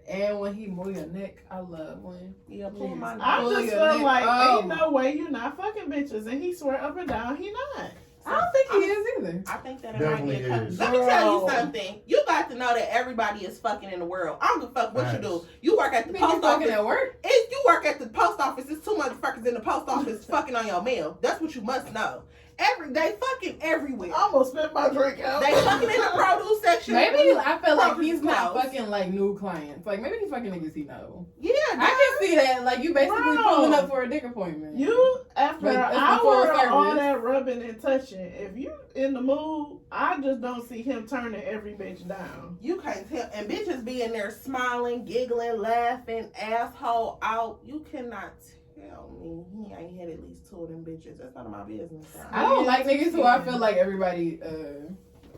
[SPEAKER 2] and when he move your neck, I love when.
[SPEAKER 4] Yeah, pull my
[SPEAKER 1] I
[SPEAKER 2] Pull
[SPEAKER 1] just
[SPEAKER 2] your
[SPEAKER 1] feel
[SPEAKER 2] neck.
[SPEAKER 1] like
[SPEAKER 2] Oh.
[SPEAKER 1] ain't no way you're not fucking bitches, and he swear up and down he not.
[SPEAKER 2] I don't think he is either.
[SPEAKER 4] I think that it
[SPEAKER 3] Definitely
[SPEAKER 4] might be a
[SPEAKER 3] is.
[SPEAKER 4] Let me tell you
[SPEAKER 1] Girl.
[SPEAKER 4] something. You got to know that everybody is fucking in the world. I don't give a fuck what you
[SPEAKER 3] Facts.
[SPEAKER 4] do. You work at the
[SPEAKER 2] You think you
[SPEAKER 4] post
[SPEAKER 2] fucking
[SPEAKER 4] office.
[SPEAKER 2] at work?
[SPEAKER 4] If you work at the post office, it's too motherfuckers in the post office fucking on your mail. That's what you must know. They fucking everywhere.
[SPEAKER 1] I almost spit my drink out.
[SPEAKER 4] They fucking in the produce section.
[SPEAKER 2] Maybe I feel like he's not
[SPEAKER 4] close.
[SPEAKER 2] fucking like new clients. Like maybe he's fucking niggas he know.
[SPEAKER 4] Yeah,
[SPEAKER 2] I can see that. Like you basically
[SPEAKER 1] Bro.
[SPEAKER 2] pulling up for a dick appointment.
[SPEAKER 1] You, after
[SPEAKER 2] Like,
[SPEAKER 1] an
[SPEAKER 2] it's the full
[SPEAKER 1] hour of all
[SPEAKER 2] service.
[SPEAKER 1] that rubbing and touching, if you in the mood, I just don't see him turning every bitch down.
[SPEAKER 4] You can't tell. And bitches be in there smiling, giggling, laughing, asshole out. You cannot tell me he ain't had at least 2 of them bitches. That's none of my business.
[SPEAKER 2] I don't like niggas who I feel like everybody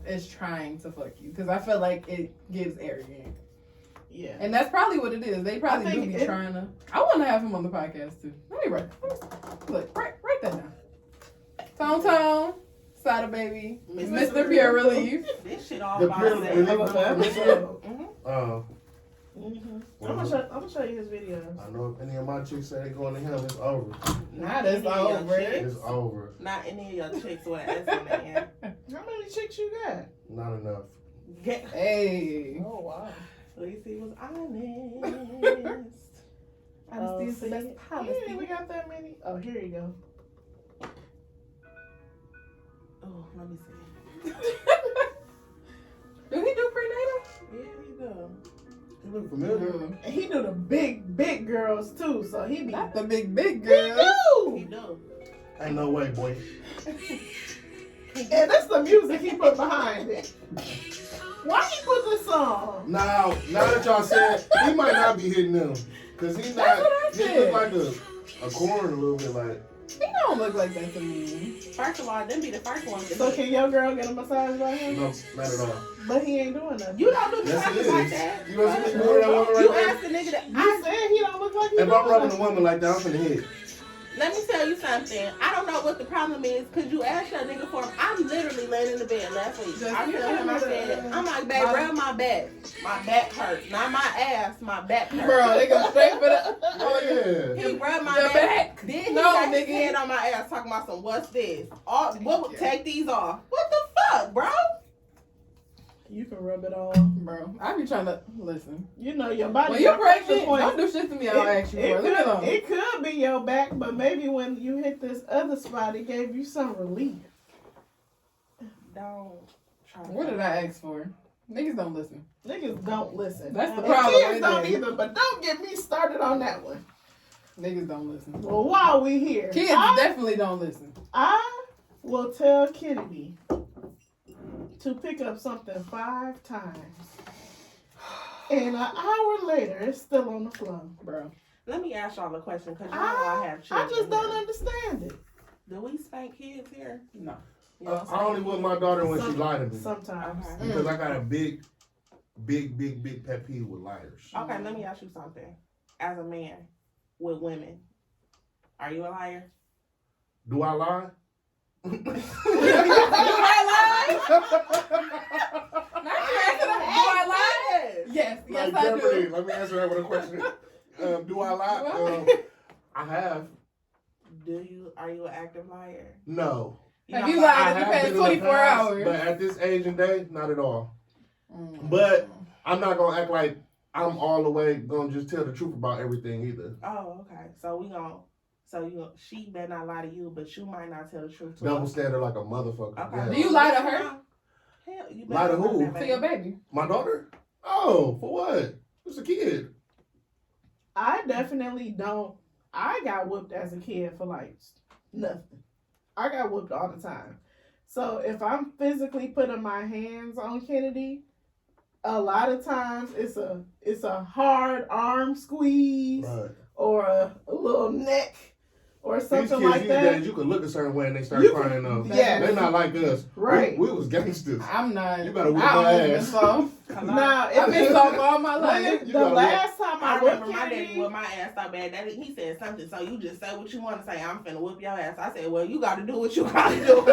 [SPEAKER 2] is trying to fuck you because I feel like it gives arrogant.
[SPEAKER 1] Yeah.
[SPEAKER 2] And that's probably what it is. They probably do be trying to. I want to have him on the podcast too. Let me write that down. Tone, Sada Baby, Mr. Pure Relief.
[SPEAKER 4] This shit all
[SPEAKER 3] The
[SPEAKER 4] about
[SPEAKER 3] Pure
[SPEAKER 4] sex.
[SPEAKER 3] Relief.
[SPEAKER 1] I'm
[SPEAKER 3] Well,
[SPEAKER 1] gonna show you his videos.
[SPEAKER 3] I know if any of my chicks say they going to him, it's over.
[SPEAKER 2] Not as over.
[SPEAKER 3] It's over.
[SPEAKER 4] Not any of your chicks with an S in the end.
[SPEAKER 1] How many chicks you got?
[SPEAKER 3] Not enough.
[SPEAKER 2] Hey.
[SPEAKER 1] Oh wow.
[SPEAKER 4] Lacey was honest.
[SPEAKER 2] Honesty is the best
[SPEAKER 1] Yeah,
[SPEAKER 2] policy.
[SPEAKER 1] we got that many. Oh, here you go.
[SPEAKER 4] Oh, let me see.
[SPEAKER 2] Do he do prenatal?
[SPEAKER 4] Yeah, he does.
[SPEAKER 3] You look familiar.
[SPEAKER 1] And he do the big girls too, so he be.
[SPEAKER 2] Not the big
[SPEAKER 1] He
[SPEAKER 2] girl.
[SPEAKER 4] He
[SPEAKER 1] do.
[SPEAKER 4] do.
[SPEAKER 3] Ain't no way, boy.
[SPEAKER 1] And that's the music he put behind it. Why he put this song?
[SPEAKER 3] Now that y'all said, he might not be hitting them. Because he's not,
[SPEAKER 2] That's what I
[SPEAKER 3] he
[SPEAKER 2] said.
[SPEAKER 3] look like a corn a little bit like.
[SPEAKER 2] He don't look like that to me.
[SPEAKER 4] First of all, them be the first ones.
[SPEAKER 1] So can your girl get a massage by him?
[SPEAKER 3] No, not at all.
[SPEAKER 1] But he ain't doing nothing.
[SPEAKER 4] You don't do
[SPEAKER 3] Yes, it
[SPEAKER 4] massages like
[SPEAKER 3] is.
[SPEAKER 4] that.
[SPEAKER 3] You know what more that woman
[SPEAKER 4] You
[SPEAKER 3] right there?
[SPEAKER 4] asked the nigga that.
[SPEAKER 1] You said he don't look like he
[SPEAKER 3] If I'm
[SPEAKER 1] doing
[SPEAKER 3] rubbing a
[SPEAKER 1] nothing.
[SPEAKER 3] woman like that, I'm finna hit.
[SPEAKER 4] Let me tell you something. I don't know what the problem is because you asked your nigga for him. I'm literally laying in the bed last week.
[SPEAKER 2] Just
[SPEAKER 4] I tell him, I said, I'm like, babe, rub my back. My back hurts. Not my ass, my back hurts.
[SPEAKER 2] Bro, they go straight for the.
[SPEAKER 3] Oh, yeah.
[SPEAKER 4] He rubbed my
[SPEAKER 2] Your
[SPEAKER 4] back.
[SPEAKER 2] back.
[SPEAKER 4] Then he
[SPEAKER 2] No,
[SPEAKER 4] got his
[SPEAKER 2] nigga.
[SPEAKER 4] hand on my ass talking about some, what's this? Take these off. What the fuck, bro?
[SPEAKER 1] You can rub it all.
[SPEAKER 2] Bro, I be trying to listen.
[SPEAKER 1] You know your body.
[SPEAKER 2] When you're
[SPEAKER 1] got pressure
[SPEAKER 2] pregnant,
[SPEAKER 1] points.
[SPEAKER 2] don't do shit to me. I'll ask you for it. Leave me alone.
[SPEAKER 1] It could be your back, but maybe when you hit this other spot, it gave you some relief.
[SPEAKER 4] Don't try.
[SPEAKER 2] What did I ask for? Niggas don't listen.
[SPEAKER 1] Niggas don't listen.
[SPEAKER 2] That's the
[SPEAKER 1] And
[SPEAKER 2] problem
[SPEAKER 1] kids
[SPEAKER 2] right
[SPEAKER 1] don't
[SPEAKER 2] there.
[SPEAKER 1] either, but don't get me started on that one.
[SPEAKER 2] Niggas don't listen.
[SPEAKER 1] Well, while we here,
[SPEAKER 2] Kids definitely don't listen.
[SPEAKER 1] I will tell Kennedy to pick up something 5 times. And an hour later, it's still on the floor.
[SPEAKER 2] Bro.
[SPEAKER 4] Let me ask y'all a question because you know I have
[SPEAKER 1] I
[SPEAKER 4] children.
[SPEAKER 1] just don't
[SPEAKER 4] here.
[SPEAKER 1] understand it.
[SPEAKER 4] Do we spank kids here?
[SPEAKER 2] No.
[SPEAKER 4] You don't
[SPEAKER 3] I only
[SPEAKER 4] spank
[SPEAKER 3] with my daughter when she
[SPEAKER 1] Some-
[SPEAKER 3] lied to me.
[SPEAKER 1] Sometimes.
[SPEAKER 4] Okay.
[SPEAKER 3] Because I got a big pet peeve with liars.
[SPEAKER 4] Okay, let me ask you something. As a man with women, are you a liar?
[SPEAKER 3] Do I lie?
[SPEAKER 2] You might lie. Not you asking us, do I lie? Yes, yes,
[SPEAKER 3] Like
[SPEAKER 2] I
[SPEAKER 3] Jeopardy.
[SPEAKER 2] do.
[SPEAKER 3] Let me answer that with a question. Do I lie?
[SPEAKER 2] Do
[SPEAKER 3] I have.
[SPEAKER 4] Are you an active liar?
[SPEAKER 3] No.
[SPEAKER 2] Have you
[SPEAKER 3] I
[SPEAKER 2] lied in
[SPEAKER 3] have
[SPEAKER 2] the
[SPEAKER 3] been
[SPEAKER 2] past
[SPEAKER 3] in the
[SPEAKER 2] 24
[SPEAKER 3] past,
[SPEAKER 2] hours?
[SPEAKER 3] But at this age and day, not at all.
[SPEAKER 2] Mm.
[SPEAKER 3] But I'm not gonna act like I'm all the way gonna just tell the truth about everything either.
[SPEAKER 4] Oh, okay. She better not lie to you, but you might not tell the truth to
[SPEAKER 3] Double
[SPEAKER 4] her.
[SPEAKER 3] standard like a motherfucker.
[SPEAKER 4] Okay.
[SPEAKER 3] Yeah.
[SPEAKER 2] Do you lie to her?
[SPEAKER 4] Hell, you
[SPEAKER 3] Lie to
[SPEAKER 4] better
[SPEAKER 3] who?
[SPEAKER 4] not that
[SPEAKER 2] To your
[SPEAKER 4] baby.
[SPEAKER 2] baby.
[SPEAKER 3] My daughter? Oh, for what? It's a kid.
[SPEAKER 1] I definitely don't. I got whooped as a kid for like nothing. I got whooped all the time. So if I'm physically putting my hands on Kennedy, a lot of times it's a hard arm squeeze
[SPEAKER 3] Right.
[SPEAKER 1] or a little neck or
[SPEAKER 3] These
[SPEAKER 1] something
[SPEAKER 3] kids
[SPEAKER 1] like
[SPEAKER 3] these
[SPEAKER 1] that.
[SPEAKER 3] days, you can look a certain way and they start
[SPEAKER 1] You can-
[SPEAKER 3] crying up.
[SPEAKER 1] yeah.
[SPEAKER 3] They're not like us.
[SPEAKER 1] Right.
[SPEAKER 3] We was gangsters.
[SPEAKER 2] I'm not.
[SPEAKER 3] You better whoop
[SPEAKER 2] I
[SPEAKER 3] my
[SPEAKER 2] almost been
[SPEAKER 3] ass.
[SPEAKER 2] soft.
[SPEAKER 1] Now,
[SPEAKER 2] I've been soft all my life.
[SPEAKER 1] when
[SPEAKER 3] You
[SPEAKER 1] the
[SPEAKER 3] gotta
[SPEAKER 1] last time
[SPEAKER 4] I
[SPEAKER 1] I
[SPEAKER 4] remember
[SPEAKER 1] whooped
[SPEAKER 4] my daddy
[SPEAKER 1] Kennedy,
[SPEAKER 4] with my ass so bad. He said something, so you just say what you want to say. I'm finna whoop your ass. I said, well, you got to do what you got to do.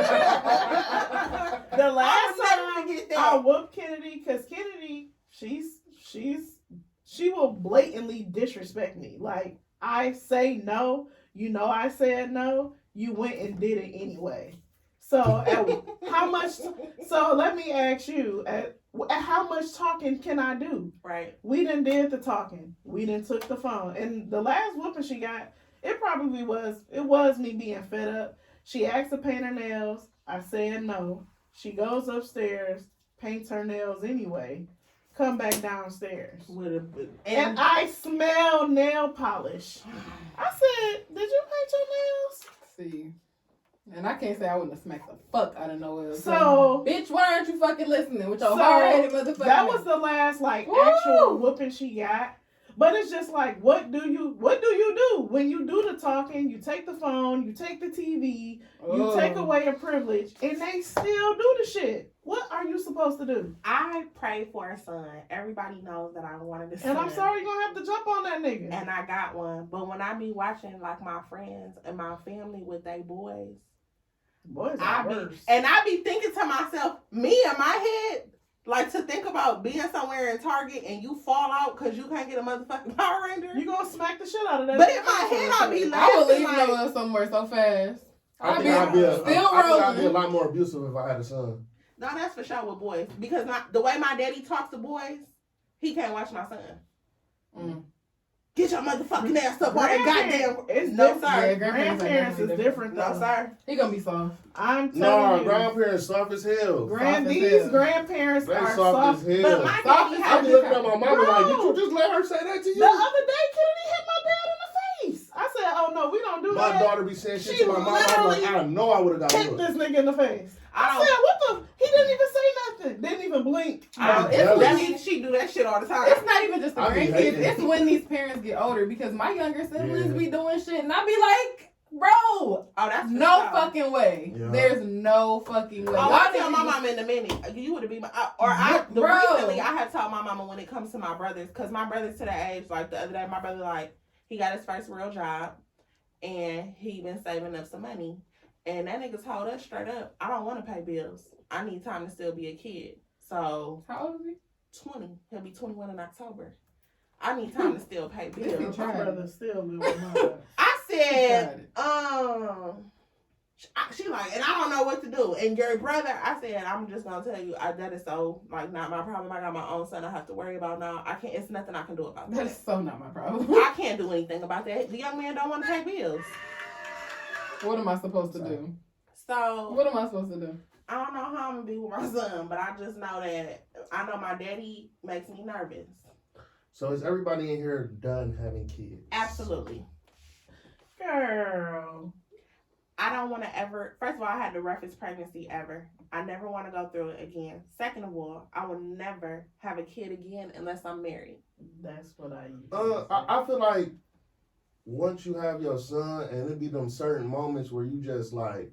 [SPEAKER 1] the last
[SPEAKER 4] I was never
[SPEAKER 1] time
[SPEAKER 4] gonna get
[SPEAKER 1] I
[SPEAKER 4] that.
[SPEAKER 1] whooped Kennedy, because Kennedy, she will blatantly disrespect me. Like, I say no, you know I said no, you went and did it anyway. So how much? So let me ask you, at how much talking can I do?
[SPEAKER 4] Right.
[SPEAKER 1] We done did the talking. We done took the phone. And the last whooping she got, it was me being fed up. She asked to paint her nails. I said no. She goes upstairs, paints her nails anyway. Come back downstairs. And I smell nail polish. I said, did you paint your nails?
[SPEAKER 2] See. And I can't say I wouldn't have smacked the fuck out of Noel.
[SPEAKER 1] So,
[SPEAKER 2] bitch, why aren't you fucking listening with your hard-headed motherfucker?
[SPEAKER 1] That was the last actual whooping she got. But it's just like, what do you do when you do the talking? You take the phone, you take the TV, you take away a privilege, and they still do the shit. What are you supposed to do?
[SPEAKER 4] I prayed for a son. Everybody knows that I wanted a son.
[SPEAKER 1] And I'm sorry you're gonna have to jump on that nigga.
[SPEAKER 4] And I got one. But when I be watching like my friends and my family with they boys I be thinking to myself, me in my head, like to think about being somewhere in Target and you fall out because you can't get a motherfucking Power Ranger.
[SPEAKER 1] You gonna smack the shit out of that.
[SPEAKER 4] But in my head, I be laughing.
[SPEAKER 2] I would leave Noah somewhere so fast.
[SPEAKER 3] I think I'd be a lot more abusive if I had a son.
[SPEAKER 4] No, that's for sure with boys. Because the way my daddy talks to boys, he can't watch my son.
[SPEAKER 2] Mm.
[SPEAKER 4] Get your motherfucking ass up on that goddamn.
[SPEAKER 1] It's
[SPEAKER 4] no,
[SPEAKER 1] different.
[SPEAKER 4] sir.
[SPEAKER 1] Grandparents is different, though.
[SPEAKER 4] No, sir.
[SPEAKER 2] He gonna be soft.
[SPEAKER 1] I'm telling you.
[SPEAKER 3] Grandparents soft as hell.
[SPEAKER 1] These grandparents are soft
[SPEAKER 3] as hell.
[SPEAKER 4] But my daddy
[SPEAKER 3] I be looking at my mama like, did you just let her say that to you?
[SPEAKER 1] The other day, Kennedy hit my dad in the face. I said, oh no, we don't do that.
[SPEAKER 3] My daughter be saying shit to my mom. I'm like, I know I would have got
[SPEAKER 1] hit this nigga in the face. I said, what the? He didn't even say nothing. Didn't even blink.
[SPEAKER 4] She do that shit all the time.
[SPEAKER 2] It's not even just the grandkids. It's when these parents get older because my younger siblings be doing shit and I be like, bro,
[SPEAKER 4] oh, that's
[SPEAKER 2] no fucking way. Yeah. There's no fucking way.
[SPEAKER 4] Oh, I tell my mama in a minute. You would have been recently I had told my mama when it comes to my brothers because my brothers to the age like the other day my brother like he got his first real job and he been saving up some money. And that nigga told us straight up, I don't want to pay bills. I need time to still be a kid. So
[SPEAKER 2] how old is he?
[SPEAKER 4] 20. He'll be 21 in October. I need time to still pay bills.
[SPEAKER 1] My brother still live with my dad.
[SPEAKER 4] I said, she like, and I don't know what to do. And your brother, I said, I'm just gonna tell you, that is so like not my problem. I got my own son I have to worry about now. I can't. It's nothing I can do about that.
[SPEAKER 2] That is so not my problem.
[SPEAKER 4] I can't do anything about that. The young man don't want to pay bills.
[SPEAKER 2] What am I supposed to do?
[SPEAKER 4] So
[SPEAKER 2] what am I supposed to do?
[SPEAKER 4] I don't know how I'm gonna be with my son, but I just know that I know my daddy makes me nervous.
[SPEAKER 3] So is everybody in here done having kids?
[SPEAKER 4] Absolutely.
[SPEAKER 1] Girl.
[SPEAKER 4] I don't want to ever, first of all, I had the roughest pregnancy ever. I never want to go through it again. Second of all, I will never have a kid again unless I'm married.
[SPEAKER 1] That's what I use.
[SPEAKER 3] I feel like once you have your son and it be them certain moments where you just like,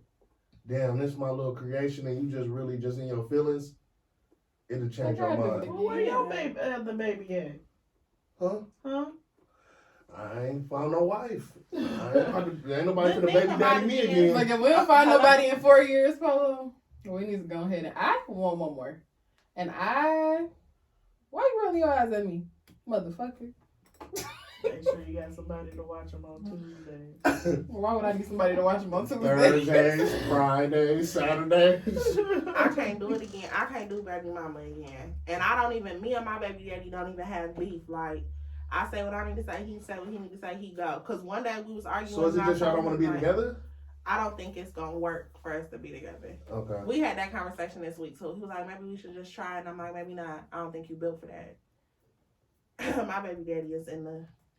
[SPEAKER 3] damn, this is my little creation and you just really just in your feelings, it'll change your mind.
[SPEAKER 1] Where your the baby at?
[SPEAKER 3] Huh? I ain't found no wife. Ain't nobody for the baby daddy me again.
[SPEAKER 2] Like if we don't find nobody in 4 years, Polo, we need to go ahead and I want one more. And why you rolling your eyes at me, motherfucker?
[SPEAKER 1] Make sure you got somebody to watch them on Tuesdays.
[SPEAKER 2] Why would I need somebody to watch them on Tuesdays?
[SPEAKER 3] Thursdays, Fridays, Saturdays.
[SPEAKER 4] I can't do it again. I can't do baby mama again. And me and my baby daddy don't even have beef. Like, I say what I need to say, he say what he need to say, he go. Because one day we was arguing.
[SPEAKER 3] So is it just y'all don't want to be together?
[SPEAKER 4] I don't think it's going to work for us to be together.
[SPEAKER 3] Okay.
[SPEAKER 4] We had that conversation this week, too. He was like, maybe we should just try it. And I'm like, maybe not. I don't think you built for that. My baby daddy is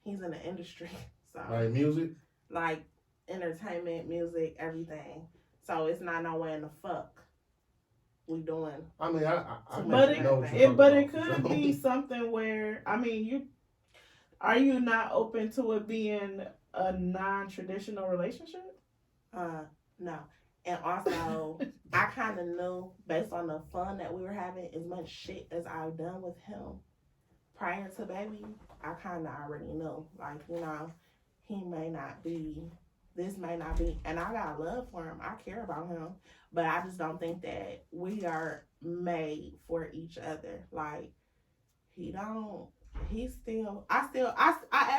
[SPEAKER 4] he's in the industry. So
[SPEAKER 3] like music?
[SPEAKER 4] Like entertainment, music, everything. So it's not no way in the fuck we doing.
[SPEAKER 3] I mean,
[SPEAKER 1] but it could be something where, I mean, are you not open to it being a non-traditional relationship?
[SPEAKER 4] No. And also, I kind of knew based on the fun that we were having, as much shit as I've done with him prior to baby, I kind of already knew. Like, he may not be, this may not be, and I got love for him. I care about him, but I just don't think that we are made for each other. Like, I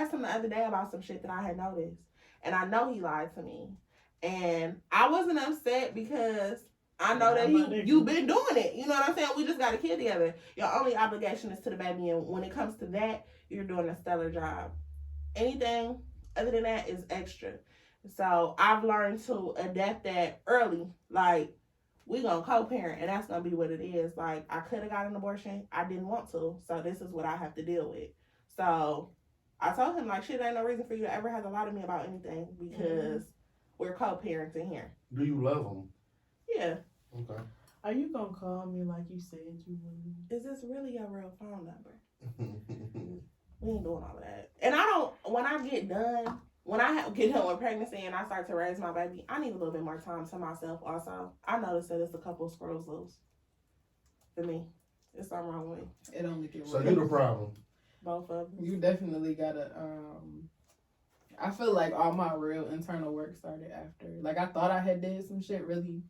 [SPEAKER 4] asked him the other day about some shit that I had noticed, and I know he lied to me. And I wasn't upset because I know that you've been doing it. You know what I'm saying? We just got a kid together. Your only obligation is to the baby, and when it comes to that, you're doing a stellar job. Anything other than that is extra. So I've learned to adapt that early. Like, we gonna co-parent, and that's gonna be what it is. Like, I could have got an abortion. I didn't want to. So this is what I have to deal with. So I told him, like, shit, ain't no reason for you to ever have to lie to me about anything because we're co-parenting here.
[SPEAKER 3] Do you love him?
[SPEAKER 4] Yeah.
[SPEAKER 3] Okay.
[SPEAKER 1] Are you gonna call me like you said you would?
[SPEAKER 4] Is this really your real phone number? We ain't doing all of that. And I don't, when I get done, get done with pregnancy and I start to raise my baby, I need a little bit more time to myself also. I noticed that there's a couple of screws loose for me. There's something wrong with me.
[SPEAKER 2] It only gets
[SPEAKER 3] So
[SPEAKER 2] worse.
[SPEAKER 3] you the problem.
[SPEAKER 4] Both of them.
[SPEAKER 2] You definitely gotta. I feel like all my real internal work started after. Like, I thought I had did some shit really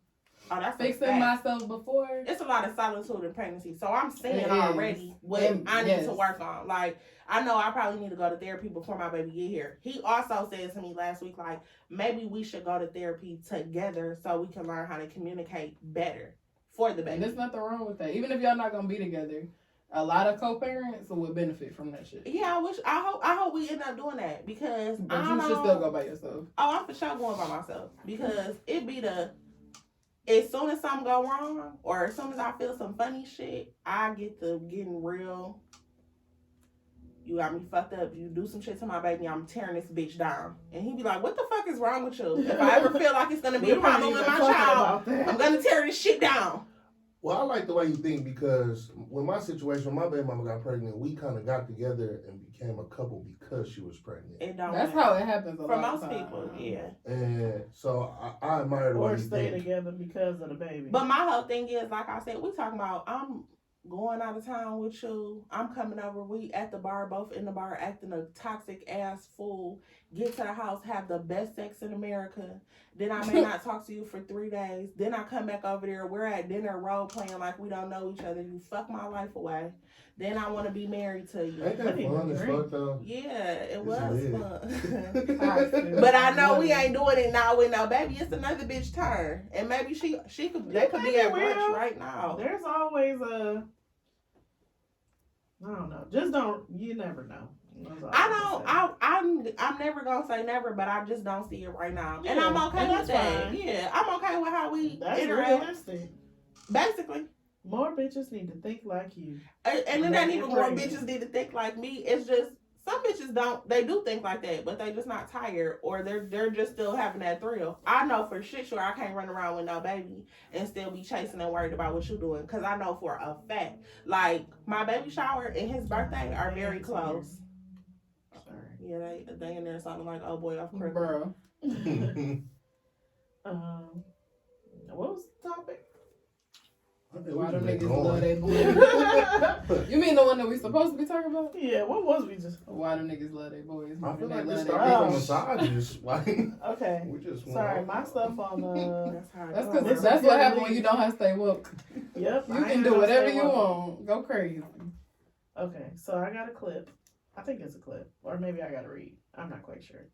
[SPEAKER 4] Oh, that's
[SPEAKER 2] fixing myself before.
[SPEAKER 4] It's a lot of solitude in pregnancy, so I'm seeing
[SPEAKER 2] It
[SPEAKER 4] already what I need
[SPEAKER 2] yes.
[SPEAKER 4] to work on. Like, I know I probably need to go to therapy before my baby get here. He also said to me last week, like, maybe we should go to therapy together so we can learn how to communicate better for the baby.
[SPEAKER 2] And there's nothing wrong with that. Even if y'all not gonna be together, a lot of co-parents would benefit from that shit.
[SPEAKER 4] Yeah, I hope we end up doing that because
[SPEAKER 2] But you should still go by yourself.
[SPEAKER 4] Oh, I'm for sure going by myself because it be as soon as something go wrong or as soon as I feel some funny shit, I get to getting real. You got me fucked up. You do some shit to my baby, I'm tearing this bitch down. And he be like, what the fuck is wrong with you? If I ever feel like it's going to be a problem with my child, I'm going to tear this shit down.
[SPEAKER 3] Well, I like the way you think because when my situation, when my baby mama got pregnant, we kind of got together and became a couple because she was pregnant.
[SPEAKER 2] That's how it happens
[SPEAKER 4] for most people, yeah.
[SPEAKER 3] And so I admire the way
[SPEAKER 1] Or
[SPEAKER 3] you
[SPEAKER 1] stay
[SPEAKER 3] think.
[SPEAKER 1] together because of the baby.
[SPEAKER 4] But my whole thing is, like I said, we talking about I'm going out of town with you. I'm coming over. We at the bar, both in the bar, acting a toxic ass fool. Get to the house, have the best sex in America. Then I may not talk to you for 3 days. Then I come back over there. We're at dinner role playing like we don't know each other. You fuck my life away. Then I want to be married to you.
[SPEAKER 3] Ain't that fun as fuck though?
[SPEAKER 4] Yeah, it was
[SPEAKER 3] lit.
[SPEAKER 4] fun. But I know we ain't doing it now with no baby. It's another bitch turn. And maybe they could be at brunch right now.
[SPEAKER 1] There's always I don't know. Just don't, you never know.
[SPEAKER 4] I'm never gonna say never, but I just don't see it right now. Yeah, and I'm okay with that. Fine. Yeah, I'm okay with how we interact.
[SPEAKER 1] Realistic.
[SPEAKER 4] Basically.
[SPEAKER 1] More bitches need to think like you.
[SPEAKER 4] And it ain't even more bitches need to think like me. It's just some bitches they do think like that, but they just not tired or they're just still having that thrill. I know for shit sure I can't run around with no baby and still be chasing and worried about what you doing. Because I know for a fact, like my baby shower and his birthday are very close.
[SPEAKER 1] Sorry.
[SPEAKER 4] Yeah, they in there sounding like, oh boy, off crib.
[SPEAKER 2] Bro.
[SPEAKER 1] What was the topic?
[SPEAKER 2] Why them niggas love they boys? You mean the one that we supposed to be talking about?
[SPEAKER 1] Yeah, what was we just?
[SPEAKER 2] Why them niggas love they boys?
[SPEAKER 3] I feel like
[SPEAKER 2] they
[SPEAKER 3] this
[SPEAKER 2] love
[SPEAKER 3] started
[SPEAKER 2] they
[SPEAKER 3] from
[SPEAKER 2] boys.
[SPEAKER 3] massages. Like,
[SPEAKER 1] okay.
[SPEAKER 3] we just
[SPEAKER 1] Sorry, my stuff on
[SPEAKER 2] That's because that's what happens when you don't have to stay woke.
[SPEAKER 1] Yep.
[SPEAKER 2] You can do whatever you want. Go crazy.
[SPEAKER 1] Okay, so I got a clip. I think it's a clip, or maybe I got to read. I'm not quite sure.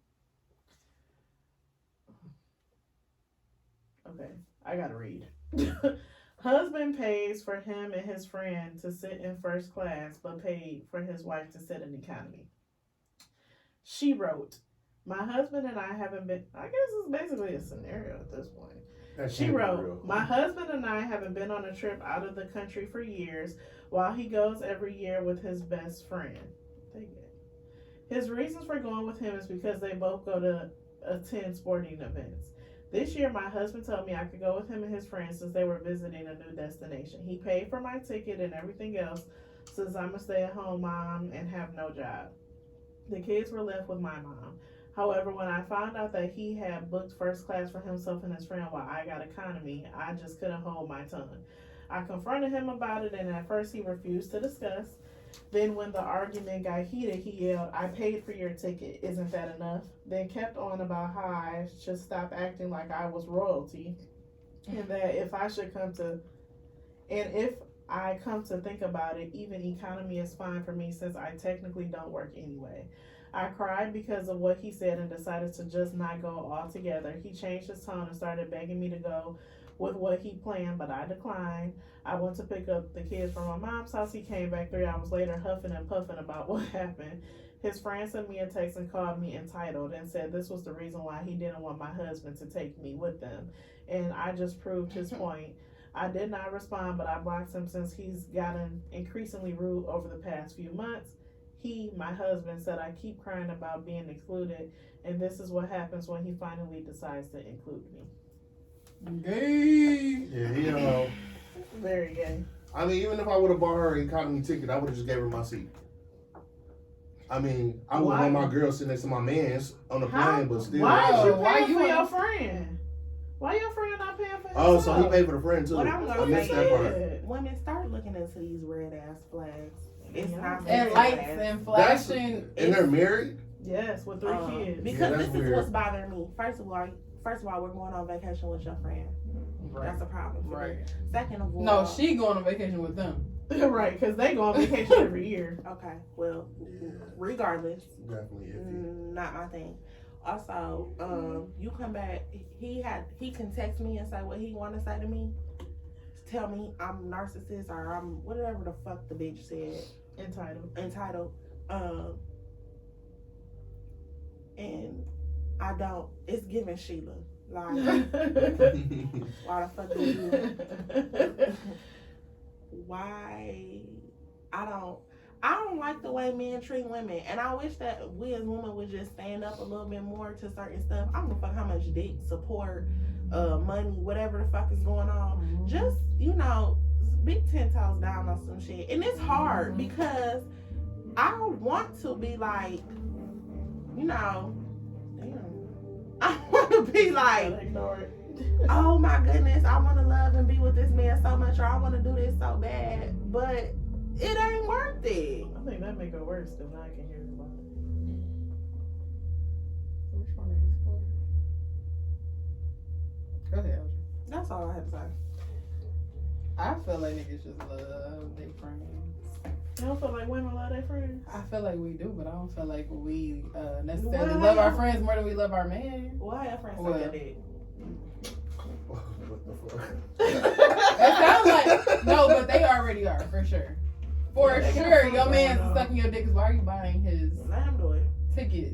[SPEAKER 1] Okay, I got to read. Husband pays for him and his friend to sit in first class, but paid for his wife to sit in economy. She wrote, my husband and I haven't been, I guess it's basically a scenario at this point. She wrote, my husband and I haven't been on a trip out of the country for years, while he goes every year with his best friend. His reasons for going with him is because they both go to attend sporting events. This year, my husband told me I could go with him and his friends since they were visiting a new destination. He paid for my ticket and everything else since I'm a stay-at-home mom and have no job. The kids were left with my mom. However, when I found out that he had booked first class for himself and his friend while I got economy, I just couldn't hold my tongue. I confronted him about it, and at first he refused to discuss. Then when the argument got heated, he yelled, I paid for your ticket, isn't that enough? Then kept on about how I should stop acting like I was royalty, and that if I come to think about it, even economy is fine for me since I technically don't work anyway. I cried because of what he said and decided to just not go altogether. He changed his tone and started begging me to go with what he planned, but I declined. I went to pick up the kids from my mom's house. He came back 3 hours later huffing and puffing about what happened. His friend sent me a text and called me entitled and said this was the reason why he didn't want my husband to take me with them. And I just proved his point. I did not respond, but I blocked him since he's gotten increasingly rude over the past few months. He, my husband, said I keep crying about being included, and this is what happens when he finally decides to include me.
[SPEAKER 2] Gay.
[SPEAKER 3] Yeah,
[SPEAKER 1] Very gay.
[SPEAKER 3] I mean, even if I would have bought her an economy ticket, I would have just gave her my seat. I mean, I wouldn't want my girl sitting next to my man's on the plane, but still.
[SPEAKER 1] Why is you
[SPEAKER 2] Why
[SPEAKER 1] paying
[SPEAKER 2] you
[SPEAKER 1] for
[SPEAKER 2] ain't-
[SPEAKER 1] your friend? Why your friend not paying for himself?
[SPEAKER 3] Oh, so he paid for the friend too.
[SPEAKER 4] What I'm
[SPEAKER 3] I
[SPEAKER 4] gonna
[SPEAKER 3] missed
[SPEAKER 4] say
[SPEAKER 3] that part.
[SPEAKER 1] is,
[SPEAKER 4] Women, start looking into these red ass flags. It's not
[SPEAKER 2] And
[SPEAKER 4] red
[SPEAKER 2] lights
[SPEAKER 4] ass.
[SPEAKER 2] and flashing.
[SPEAKER 3] And they're married?
[SPEAKER 1] yes, with 3 kids.
[SPEAKER 4] Because
[SPEAKER 3] Yeah, that's
[SPEAKER 4] this is
[SPEAKER 3] weird.
[SPEAKER 4] what's bothering me. First of all, we're going on vacation with your friend.
[SPEAKER 2] Right.
[SPEAKER 4] That's a problem. For
[SPEAKER 2] Right.
[SPEAKER 4] me. Second of all,
[SPEAKER 2] No, she going on vacation with them.
[SPEAKER 1] Right, because they go on vacation every year.
[SPEAKER 4] Okay, well, regardless,
[SPEAKER 3] Definitely iffy.
[SPEAKER 4] not my thing. Also, you come back. He can text me and say what he want to say to me. Tell me I'm narcissist or I'm whatever the fuck the bitch said. Entitled. And I don't. It's giving Sheila. Like, why the fuck did you? Why? I don't like the way men treat women, and I wish that we as women would just stand up a little bit more to certain stuff. I don't give a fuck how much dick, support, money, whatever the fuck is going on. Just, be 10 toes down on some shit. And it's hard because I don't want to be like, I want to be like,
[SPEAKER 1] Ignore it.
[SPEAKER 4] oh my goodness, I want to love and be with this man so much, or I want to do this so bad, but it ain't worth it.
[SPEAKER 1] I think that make it worse than I can hear about it.
[SPEAKER 2] Which one are you for? Go ahead, Audrey.
[SPEAKER 4] That's all I have to say.
[SPEAKER 2] I feel like niggas just love their friends.
[SPEAKER 1] You don't feel like women love their friends?
[SPEAKER 2] I feel like we do, but I don't feel like we necessarily
[SPEAKER 4] Well,
[SPEAKER 2] love our friends more than we love our man.
[SPEAKER 4] Why your friends
[SPEAKER 2] Well.
[SPEAKER 4] say that dick?
[SPEAKER 3] What the fuck?
[SPEAKER 2] It sounds like no, but they already are for sure. For
[SPEAKER 1] Yeah, they got
[SPEAKER 2] sure,
[SPEAKER 1] something
[SPEAKER 2] your man's
[SPEAKER 1] going on.
[SPEAKER 2] sucking your dick. 'Cause why are you buying his
[SPEAKER 4] Let him do it.
[SPEAKER 2] ticket?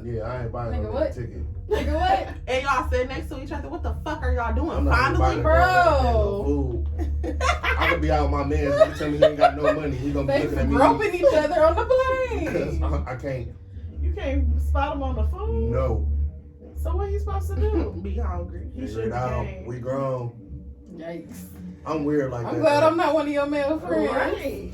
[SPEAKER 3] Yeah, I ain't buying
[SPEAKER 2] Nigga,
[SPEAKER 3] no
[SPEAKER 2] what?
[SPEAKER 3] ticket.
[SPEAKER 2] Nigga, what?
[SPEAKER 4] And y'all sit next to each other. What the fuck are y'all
[SPEAKER 3] I'm
[SPEAKER 4] doing?
[SPEAKER 3] not even buying
[SPEAKER 4] Finally,
[SPEAKER 3] no
[SPEAKER 2] bro.
[SPEAKER 3] food. I could be out with my man. If you tell me he ain't got no money, he gonna be
[SPEAKER 2] They
[SPEAKER 3] looking at me.
[SPEAKER 2] groping each other on the
[SPEAKER 3] Because
[SPEAKER 2] plane.
[SPEAKER 3] I can't.
[SPEAKER 1] You can't spot them on the food?
[SPEAKER 3] No.
[SPEAKER 1] So what he supposed to do?
[SPEAKER 4] be hungry.
[SPEAKER 1] He
[SPEAKER 3] Figure
[SPEAKER 1] should
[SPEAKER 3] it out.
[SPEAKER 1] be.
[SPEAKER 3] We grown.
[SPEAKER 2] Yikes!
[SPEAKER 3] I'm weird like
[SPEAKER 2] I'm
[SPEAKER 3] that.
[SPEAKER 2] glad
[SPEAKER 3] though.
[SPEAKER 2] I'm not one of your male friends.
[SPEAKER 1] Right.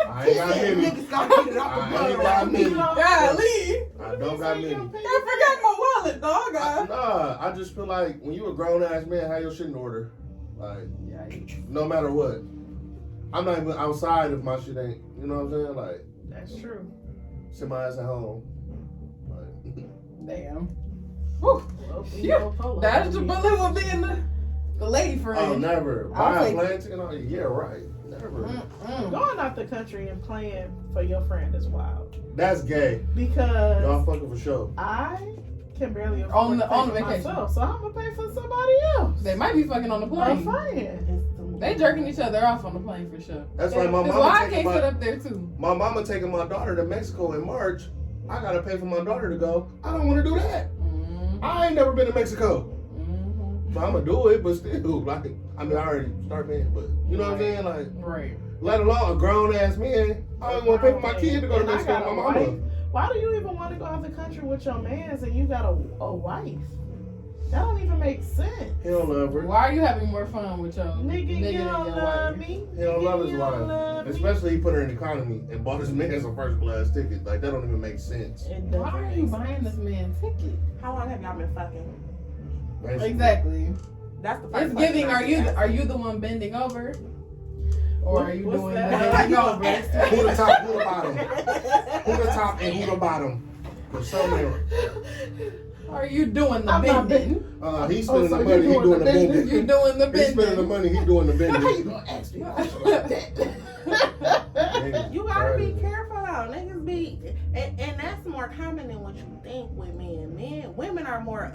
[SPEAKER 3] I ain't got many.
[SPEAKER 4] Niggas gonna get it off the
[SPEAKER 3] I ain't
[SPEAKER 4] boat.
[SPEAKER 3] got many.
[SPEAKER 2] Golly,
[SPEAKER 3] I don't got many.
[SPEAKER 2] I forgot my wallet, dog.
[SPEAKER 3] Nah, I just feel like when you a grown ass man, have your shit in order. Like,
[SPEAKER 2] Yikes.
[SPEAKER 3] no matter what. I'm not even outside if my shit ain't, you know what I'm saying? Like,
[SPEAKER 1] That's true.
[SPEAKER 3] sit my ass at home. Like,
[SPEAKER 2] Damn. Whew.
[SPEAKER 1] Well, we
[SPEAKER 2] Yeah,
[SPEAKER 1] know Polo
[SPEAKER 2] That's the
[SPEAKER 1] would be-
[SPEAKER 2] bullet will be in the lady friend.
[SPEAKER 3] oh, never.
[SPEAKER 2] I'll
[SPEAKER 3] Buy a
[SPEAKER 2] take
[SPEAKER 3] plane ticket on yeah, right. Never.
[SPEAKER 1] Going out the country and playing for your friend is wild.
[SPEAKER 3] That's gay.
[SPEAKER 1] Because
[SPEAKER 3] Y'all fucking for sure.
[SPEAKER 1] I can barely afford
[SPEAKER 2] On the-
[SPEAKER 1] to pay
[SPEAKER 2] on
[SPEAKER 1] for
[SPEAKER 2] vacation.
[SPEAKER 1] myself, so I'm gonna pay for somebody else.
[SPEAKER 2] They might be fucking on the
[SPEAKER 1] A
[SPEAKER 2] plane.
[SPEAKER 1] friend.
[SPEAKER 2] They jerking each other off on the plane for sure.
[SPEAKER 3] That's like my
[SPEAKER 2] That's
[SPEAKER 3] mama
[SPEAKER 2] why I
[SPEAKER 3] taking
[SPEAKER 2] can't sit
[SPEAKER 3] my,
[SPEAKER 2] up there too.
[SPEAKER 3] my mama taking my daughter to Mexico in March. I gotta pay for my daughter to go. I don't want to do that. I ain't never been to Mexico. So I'm gonna do it, but still, like, I mean, I already start paying, but you know what I'm saying? Like,
[SPEAKER 2] Right.
[SPEAKER 3] let alone a grown ass man. I don't want to pay for my kid to go to
[SPEAKER 1] And I
[SPEAKER 3] Mexico
[SPEAKER 1] got
[SPEAKER 3] with my
[SPEAKER 1] a
[SPEAKER 3] mama.
[SPEAKER 1] wife. Why do you even want to go out the country with your mans and you got a wife? That don't even make sense.
[SPEAKER 3] He don't love her.
[SPEAKER 2] Why are you having more fun with your
[SPEAKER 1] Nigga, you
[SPEAKER 2] than
[SPEAKER 1] don't
[SPEAKER 2] your
[SPEAKER 1] love
[SPEAKER 2] wife?
[SPEAKER 1] me.
[SPEAKER 3] He don't love his
[SPEAKER 1] You
[SPEAKER 3] wife.
[SPEAKER 1] don't love me.
[SPEAKER 3] Especially he put her in economy and bought his man a first class ticket. Like, that don't even make sense.
[SPEAKER 1] It
[SPEAKER 2] Why
[SPEAKER 1] doesn't
[SPEAKER 2] are
[SPEAKER 1] make
[SPEAKER 2] you
[SPEAKER 1] sense.
[SPEAKER 2] buying this man ticket?
[SPEAKER 4] How long have y'all been fucking?
[SPEAKER 3] Basically.
[SPEAKER 2] Exactly.
[SPEAKER 4] That's the first
[SPEAKER 2] It's
[SPEAKER 4] question
[SPEAKER 2] giving.
[SPEAKER 4] I ask.
[SPEAKER 2] Are you the one bending over, or are you
[SPEAKER 1] What's
[SPEAKER 2] doing
[SPEAKER 1] that?
[SPEAKER 2] the bending over?
[SPEAKER 3] Who the top, who the bottom? Who the top and who the bottom? There's so many.
[SPEAKER 2] Are you doing the
[SPEAKER 1] I'm not
[SPEAKER 2] bending?
[SPEAKER 3] He's spending
[SPEAKER 1] so
[SPEAKER 3] the
[SPEAKER 1] you
[SPEAKER 3] money, he
[SPEAKER 1] doing
[SPEAKER 3] doing
[SPEAKER 1] the
[SPEAKER 3] the
[SPEAKER 1] bending?
[SPEAKER 3] bending.
[SPEAKER 2] You doing the
[SPEAKER 3] He's spending the
[SPEAKER 2] bending?
[SPEAKER 3] money, he doing the
[SPEAKER 1] How
[SPEAKER 3] bending.
[SPEAKER 1] you gonna ask me a question like that?
[SPEAKER 4] You gotta be
[SPEAKER 3] Crazy.
[SPEAKER 4] careful though. Niggas be and that's more common than what you think with men. Women are more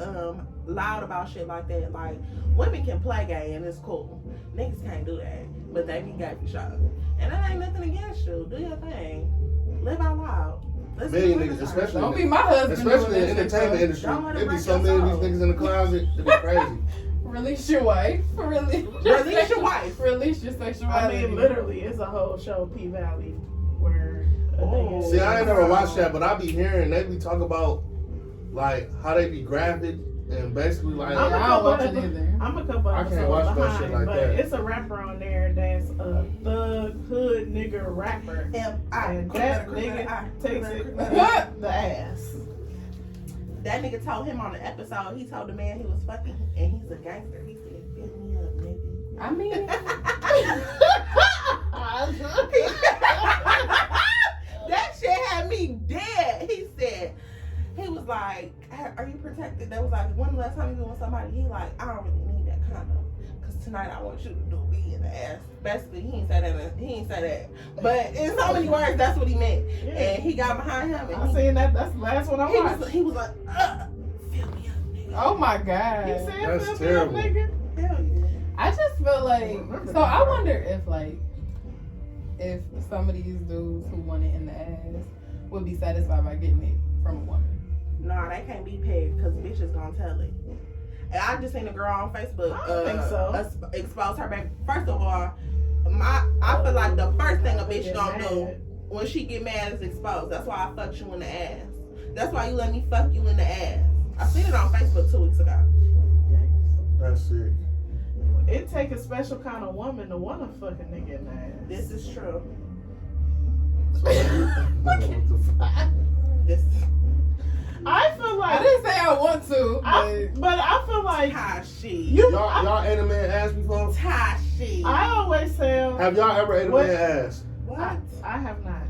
[SPEAKER 4] loud about shit like that. Like women can play gay and it's cool. Niggas can't do that. But they be gay for sure. And that ain't nothing against you. Do your thing. Live out loud. Let's
[SPEAKER 3] Million
[SPEAKER 4] be
[SPEAKER 3] niggas,
[SPEAKER 4] honest.
[SPEAKER 3] especially
[SPEAKER 2] Don't be my husband.
[SPEAKER 3] especially in the
[SPEAKER 2] doing that shit,
[SPEAKER 3] entertainment
[SPEAKER 2] though.
[SPEAKER 3] industry.
[SPEAKER 4] Don't let it
[SPEAKER 3] There be
[SPEAKER 4] break
[SPEAKER 3] so
[SPEAKER 4] your
[SPEAKER 3] many of
[SPEAKER 4] soul.
[SPEAKER 3] these niggas in the closet. It'd be crazy.
[SPEAKER 2] Release your wife.
[SPEAKER 4] Release your wife.
[SPEAKER 2] Release your
[SPEAKER 1] I
[SPEAKER 2] sexuality.
[SPEAKER 1] mean, literally, it's a whole show, P Valley, where a nigga.
[SPEAKER 3] See, I ain't never watched that, but I be hearing they be talking about like how they be graphic and basically like.
[SPEAKER 2] Yeah, I don't watch it either.
[SPEAKER 1] I'm a couple
[SPEAKER 3] I can't
[SPEAKER 1] episodes
[SPEAKER 3] watch no
[SPEAKER 1] behind,
[SPEAKER 3] shit like
[SPEAKER 1] but
[SPEAKER 3] that.
[SPEAKER 1] it's a rapper on there that's a thug hood nigga rapper, and that nigga takes it the ass.
[SPEAKER 4] That nigga told him on the episode, he told the man he was fucking, and he's a gangster. He said, fill me up, nigga.
[SPEAKER 2] I mean,
[SPEAKER 4] that shit had me dead. He said, he was like, are you protected? That was like, when the last time you been with somebody? He like, I don't really need that condom. Because tonight I want you to do me in the ass. Basically, he ain't say that. But in so many words, that's what he meant.
[SPEAKER 1] Yeah.
[SPEAKER 4] And he got behind him. And
[SPEAKER 1] I seen that. That's the last one I watched.
[SPEAKER 4] he was like, fill me up, nigga.
[SPEAKER 2] oh my god.
[SPEAKER 1] You said
[SPEAKER 3] That's
[SPEAKER 1] "Fill me up,
[SPEAKER 3] terrible.
[SPEAKER 1] nigga."
[SPEAKER 4] Hell yeah.
[SPEAKER 2] I just feel like, so I wonder if some of these dudes who want it in the ass would be satisfied by getting it from a woman.
[SPEAKER 4] Nah, they can't be pegged because bitches gonna tell it. And I just seen a girl on Facebook
[SPEAKER 1] I don't think so.
[SPEAKER 4] expose her baby. First of all, I feel like the first thing a bitch
[SPEAKER 1] Get
[SPEAKER 4] gonna do
[SPEAKER 1] mad.
[SPEAKER 4] when she get mad is expose. That's why I fucked you in the ass. That's why you let me fuck you in the ass. I seen it on Facebook 2 weeks ago.
[SPEAKER 3] That's it.
[SPEAKER 1] It take a special kind of woman to want to fuck a nigga in the ass.
[SPEAKER 4] This is true.
[SPEAKER 3] So, what the fuck?
[SPEAKER 4] This
[SPEAKER 1] I feel
[SPEAKER 2] I
[SPEAKER 1] like,
[SPEAKER 2] didn't say I want to,
[SPEAKER 1] but I feel like
[SPEAKER 4] Tashi.
[SPEAKER 1] you.
[SPEAKER 3] Y'all ate a man ass before?
[SPEAKER 4] Tashi.
[SPEAKER 1] I always tell.
[SPEAKER 3] Have y'all ever ate a
[SPEAKER 1] What?
[SPEAKER 3] man ass?
[SPEAKER 4] What?
[SPEAKER 1] I have not.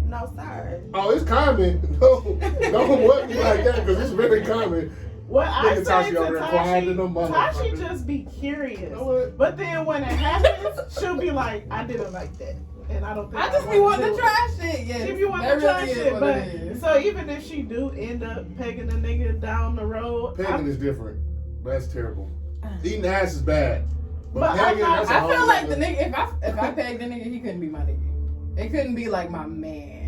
[SPEAKER 4] No, sir.
[SPEAKER 3] Oh, it's common. Don't work me like that because it's very common.
[SPEAKER 1] What I
[SPEAKER 3] Nigga
[SPEAKER 1] say
[SPEAKER 3] Tashi
[SPEAKER 1] to
[SPEAKER 3] over there quiet in them
[SPEAKER 1] Tashi
[SPEAKER 3] motherfuckers.
[SPEAKER 1] just be curious.
[SPEAKER 3] You know what?
[SPEAKER 1] But then when it happens, she'll be like, I didn't like that. And I don't think
[SPEAKER 2] I just be
[SPEAKER 1] wanna
[SPEAKER 2] wanting to
[SPEAKER 1] do it.
[SPEAKER 2] try shit. Yes,
[SPEAKER 1] She be wanting
[SPEAKER 2] that
[SPEAKER 1] to try
[SPEAKER 2] really is
[SPEAKER 1] shit.
[SPEAKER 2] what
[SPEAKER 1] But
[SPEAKER 2] it is.
[SPEAKER 1] so even if she do end up pegging a nigga down the road,
[SPEAKER 3] Pegging is different. That's terrible. Eating ass is bad.
[SPEAKER 1] But I'm
[SPEAKER 3] pegging,
[SPEAKER 1] not-
[SPEAKER 3] that's a
[SPEAKER 2] I
[SPEAKER 3] whole
[SPEAKER 2] feel like the
[SPEAKER 3] nother-
[SPEAKER 2] nigga, if I pegged the nigga, he couldn't be my nigga. It couldn't be like my man.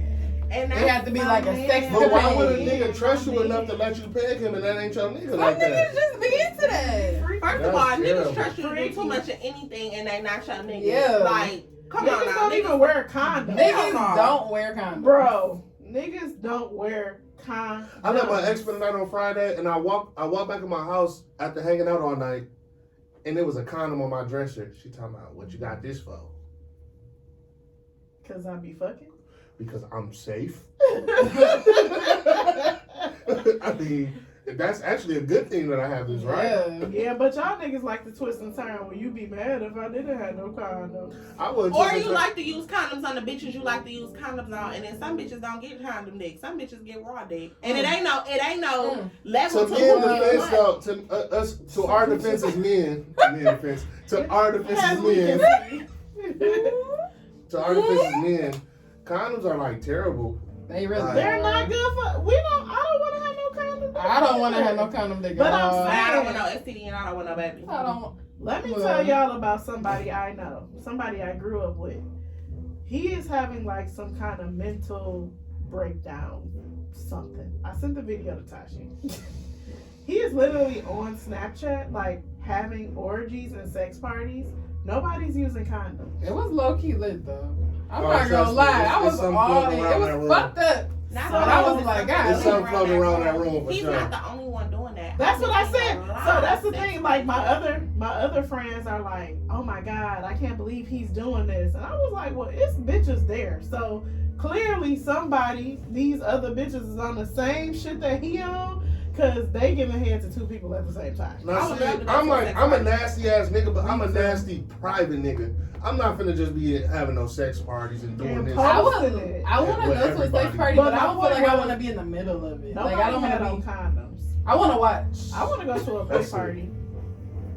[SPEAKER 4] And
[SPEAKER 2] It had to be like a sex
[SPEAKER 3] But why would a
[SPEAKER 2] debate.
[SPEAKER 3] nigga trust you enough to let you peg him and that ain't your nigga
[SPEAKER 2] Some
[SPEAKER 3] like
[SPEAKER 2] niggas
[SPEAKER 3] that?
[SPEAKER 2] just be into that.
[SPEAKER 4] First of
[SPEAKER 3] That's
[SPEAKER 4] all,
[SPEAKER 3] terrible.
[SPEAKER 4] niggas trust you to do too much of anything and they not your nigga.
[SPEAKER 2] Yeah.
[SPEAKER 4] Like, come on
[SPEAKER 1] niggas
[SPEAKER 4] now.
[SPEAKER 1] don't even wear condoms.
[SPEAKER 2] Niggas
[SPEAKER 4] no.
[SPEAKER 2] don't wear condoms.
[SPEAKER 1] Bro, niggas don't wear condoms.
[SPEAKER 3] I let my ex spend the night on Friday and I walked back in my house after hanging out all night and there was a condom on my dresser. She talking about what you got this for?
[SPEAKER 1] Cause I be fucking.
[SPEAKER 3] Because I'm safe. I mean, that's actually a good thing that I have this, right?
[SPEAKER 2] Yeah.
[SPEAKER 1] Yeah, but y'all niggas like to twist and turn when you be mad if I didn't have no condom.
[SPEAKER 3] I would.
[SPEAKER 4] Or you like to use condoms on the bitches you like to use condoms on, and then some bitches don't get condom dick. Some bitches get raw dick, and it ain't no level
[SPEAKER 3] To
[SPEAKER 4] to
[SPEAKER 3] men
[SPEAKER 4] who
[SPEAKER 3] defense,
[SPEAKER 4] what.
[SPEAKER 3] though, to us, to our defense as men, to our defense
[SPEAKER 1] As
[SPEAKER 3] as
[SPEAKER 1] we
[SPEAKER 3] men,
[SPEAKER 1] can
[SPEAKER 3] to our defense as men, condoms are like terrible.
[SPEAKER 2] They really.
[SPEAKER 1] They're not good for. We don't. I don't want to have no condom.
[SPEAKER 2] I don't want to have no condom dick.
[SPEAKER 1] But
[SPEAKER 2] at
[SPEAKER 1] I'm
[SPEAKER 2] all.
[SPEAKER 1] saying-
[SPEAKER 4] I don't want no STD and I don't want no baby.
[SPEAKER 2] I don't.
[SPEAKER 1] Let me
[SPEAKER 2] Well.
[SPEAKER 1] tell y'all about somebody I know, somebody I grew up with. He is having like some kind of mental breakdown, something. I sent the video to Tashi. He is literally on Snapchat, like having orgies and sex parties. Nobody's using condoms.
[SPEAKER 2] It was low key lit though. I'm
[SPEAKER 3] Oh,
[SPEAKER 2] not
[SPEAKER 3] trust
[SPEAKER 2] gonna
[SPEAKER 3] me,
[SPEAKER 2] lie.
[SPEAKER 3] it's-
[SPEAKER 2] I
[SPEAKER 3] it's
[SPEAKER 2] was
[SPEAKER 3] something
[SPEAKER 2] all
[SPEAKER 3] floating
[SPEAKER 2] in.
[SPEAKER 3] around
[SPEAKER 2] It
[SPEAKER 3] that
[SPEAKER 2] was
[SPEAKER 3] room.
[SPEAKER 2] fucked up.
[SPEAKER 4] Not
[SPEAKER 1] So
[SPEAKER 4] the
[SPEAKER 1] I
[SPEAKER 4] only
[SPEAKER 1] was
[SPEAKER 2] like,
[SPEAKER 4] one
[SPEAKER 2] God,
[SPEAKER 3] There's something floating around that room for
[SPEAKER 4] He's
[SPEAKER 3] sure.
[SPEAKER 4] not the only one doing that.
[SPEAKER 1] That's what I
[SPEAKER 4] I've been
[SPEAKER 1] said.
[SPEAKER 4] seeing a lot
[SPEAKER 1] So that's the
[SPEAKER 4] of
[SPEAKER 1] thing.
[SPEAKER 4] sex
[SPEAKER 1] Like my
[SPEAKER 4] parties.
[SPEAKER 1] other friends are like, "Oh my god, I can't believe he's doing this," and I was like, "Well, it's bitches there, so clearly somebody, these other bitches, is on the same shit that he on, cause they giving head to two people at the same time."
[SPEAKER 3] Now,
[SPEAKER 4] I would
[SPEAKER 3] see,
[SPEAKER 4] love to go
[SPEAKER 3] I'm
[SPEAKER 4] to a
[SPEAKER 3] like,
[SPEAKER 4] sex
[SPEAKER 3] I'm a
[SPEAKER 4] party.
[SPEAKER 3] nasty ass nigga, but I'm a nasty private nigga. I'm not finna just be having no sex parties and doing
[SPEAKER 1] And
[SPEAKER 3] this.
[SPEAKER 1] post-
[SPEAKER 2] I
[SPEAKER 1] Posting
[SPEAKER 2] want
[SPEAKER 1] it.
[SPEAKER 2] to
[SPEAKER 3] With
[SPEAKER 2] go to a sex
[SPEAKER 3] everybody.
[SPEAKER 2] party,
[SPEAKER 1] But
[SPEAKER 2] but I
[SPEAKER 1] my
[SPEAKER 2] don't feel
[SPEAKER 1] point
[SPEAKER 2] like I
[SPEAKER 1] was-
[SPEAKER 2] want to be in the middle of it.
[SPEAKER 1] Nobody
[SPEAKER 2] Like I don't
[SPEAKER 1] had
[SPEAKER 2] want
[SPEAKER 1] on
[SPEAKER 2] to be.
[SPEAKER 1] condoms.
[SPEAKER 2] I want to watch.
[SPEAKER 1] I want to go to a play
[SPEAKER 3] That's it.
[SPEAKER 1] party.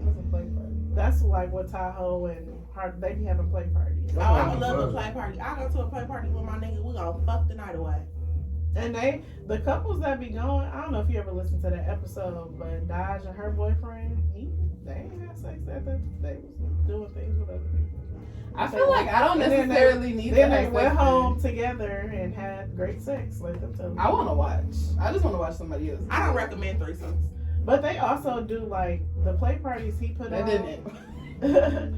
[SPEAKER 2] What's a play party?
[SPEAKER 1] That's like what Tahoe and Hart, they be having play parties.
[SPEAKER 4] Oh, I would love a play party. I go to a play party with my nigga. We gonna fuck the night away.
[SPEAKER 1] And the couples that be going, I don't know if you ever listened to that episode, but Dodge and her boyfriend, they ain't had sex at the, they was doing things with other people.
[SPEAKER 2] I feel like I don't necessarily need to
[SPEAKER 1] Then
[SPEAKER 2] have
[SPEAKER 1] they went
[SPEAKER 2] sex
[SPEAKER 1] home
[SPEAKER 2] with-
[SPEAKER 1] together and had great sex. Let them tell you.
[SPEAKER 2] I want to watch. I just want to watch somebody else.
[SPEAKER 4] I don't recommend threesomes.
[SPEAKER 1] But they also do like the play parties he put
[SPEAKER 2] That
[SPEAKER 1] on.
[SPEAKER 2] didn't.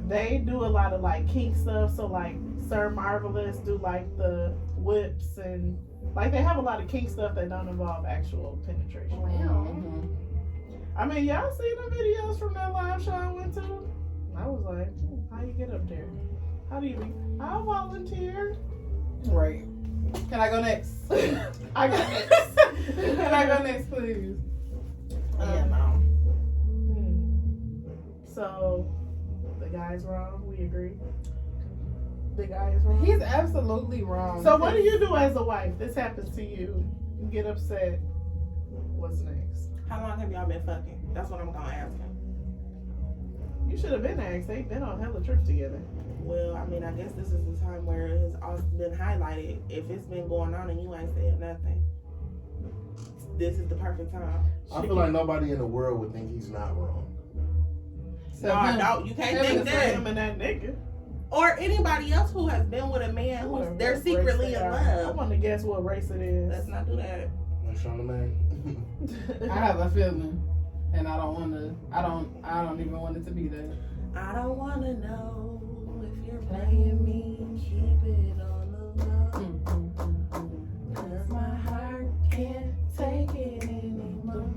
[SPEAKER 1] They do a lot of like kink stuff. So like Sir Marvelous do like the whips and like they have a lot of kink stuff that don't involve actual penetration.
[SPEAKER 2] Mhm.
[SPEAKER 1] I mean, y'all seen the videos from that live show I went to? I was like, how you get up there? How do you be? I'll volunteer.
[SPEAKER 2] Right. Can I go next?
[SPEAKER 1] I got next.
[SPEAKER 2] Can I go next, please?
[SPEAKER 1] Yeah, So, the guy's wrong. We agree. The guy is wrong.
[SPEAKER 2] He's absolutely wrong.
[SPEAKER 1] So, what do you do as a wife? This happens to you. You get upset. What's next?
[SPEAKER 4] How long have y'all been fucking? That's what I'm gonna ask him.
[SPEAKER 1] You should have been asked. They've been on hella trips together.
[SPEAKER 4] Well, I mean, I guess this is the time where it has also been highlighted. If it's been going on and you ain't said nothing, this is the perfect time.
[SPEAKER 3] I feel like nobody in the world would think he's not wrong.
[SPEAKER 4] No, I don't. You can't think that.
[SPEAKER 1] Him and that nigga.
[SPEAKER 4] Or anybody else who has been with a man who they're
[SPEAKER 1] What
[SPEAKER 4] secretly
[SPEAKER 1] race
[SPEAKER 4] in
[SPEAKER 1] they are. I
[SPEAKER 4] love.
[SPEAKER 1] want to guess what race it is.
[SPEAKER 4] Let's not do that.
[SPEAKER 3] Like Charlamagne.
[SPEAKER 2] I have a feeling, and I don't want to. I don't even want it to be that.
[SPEAKER 4] I don't want to know if you're playing me. Keep it on the low. Cause my heart can't take it anymore.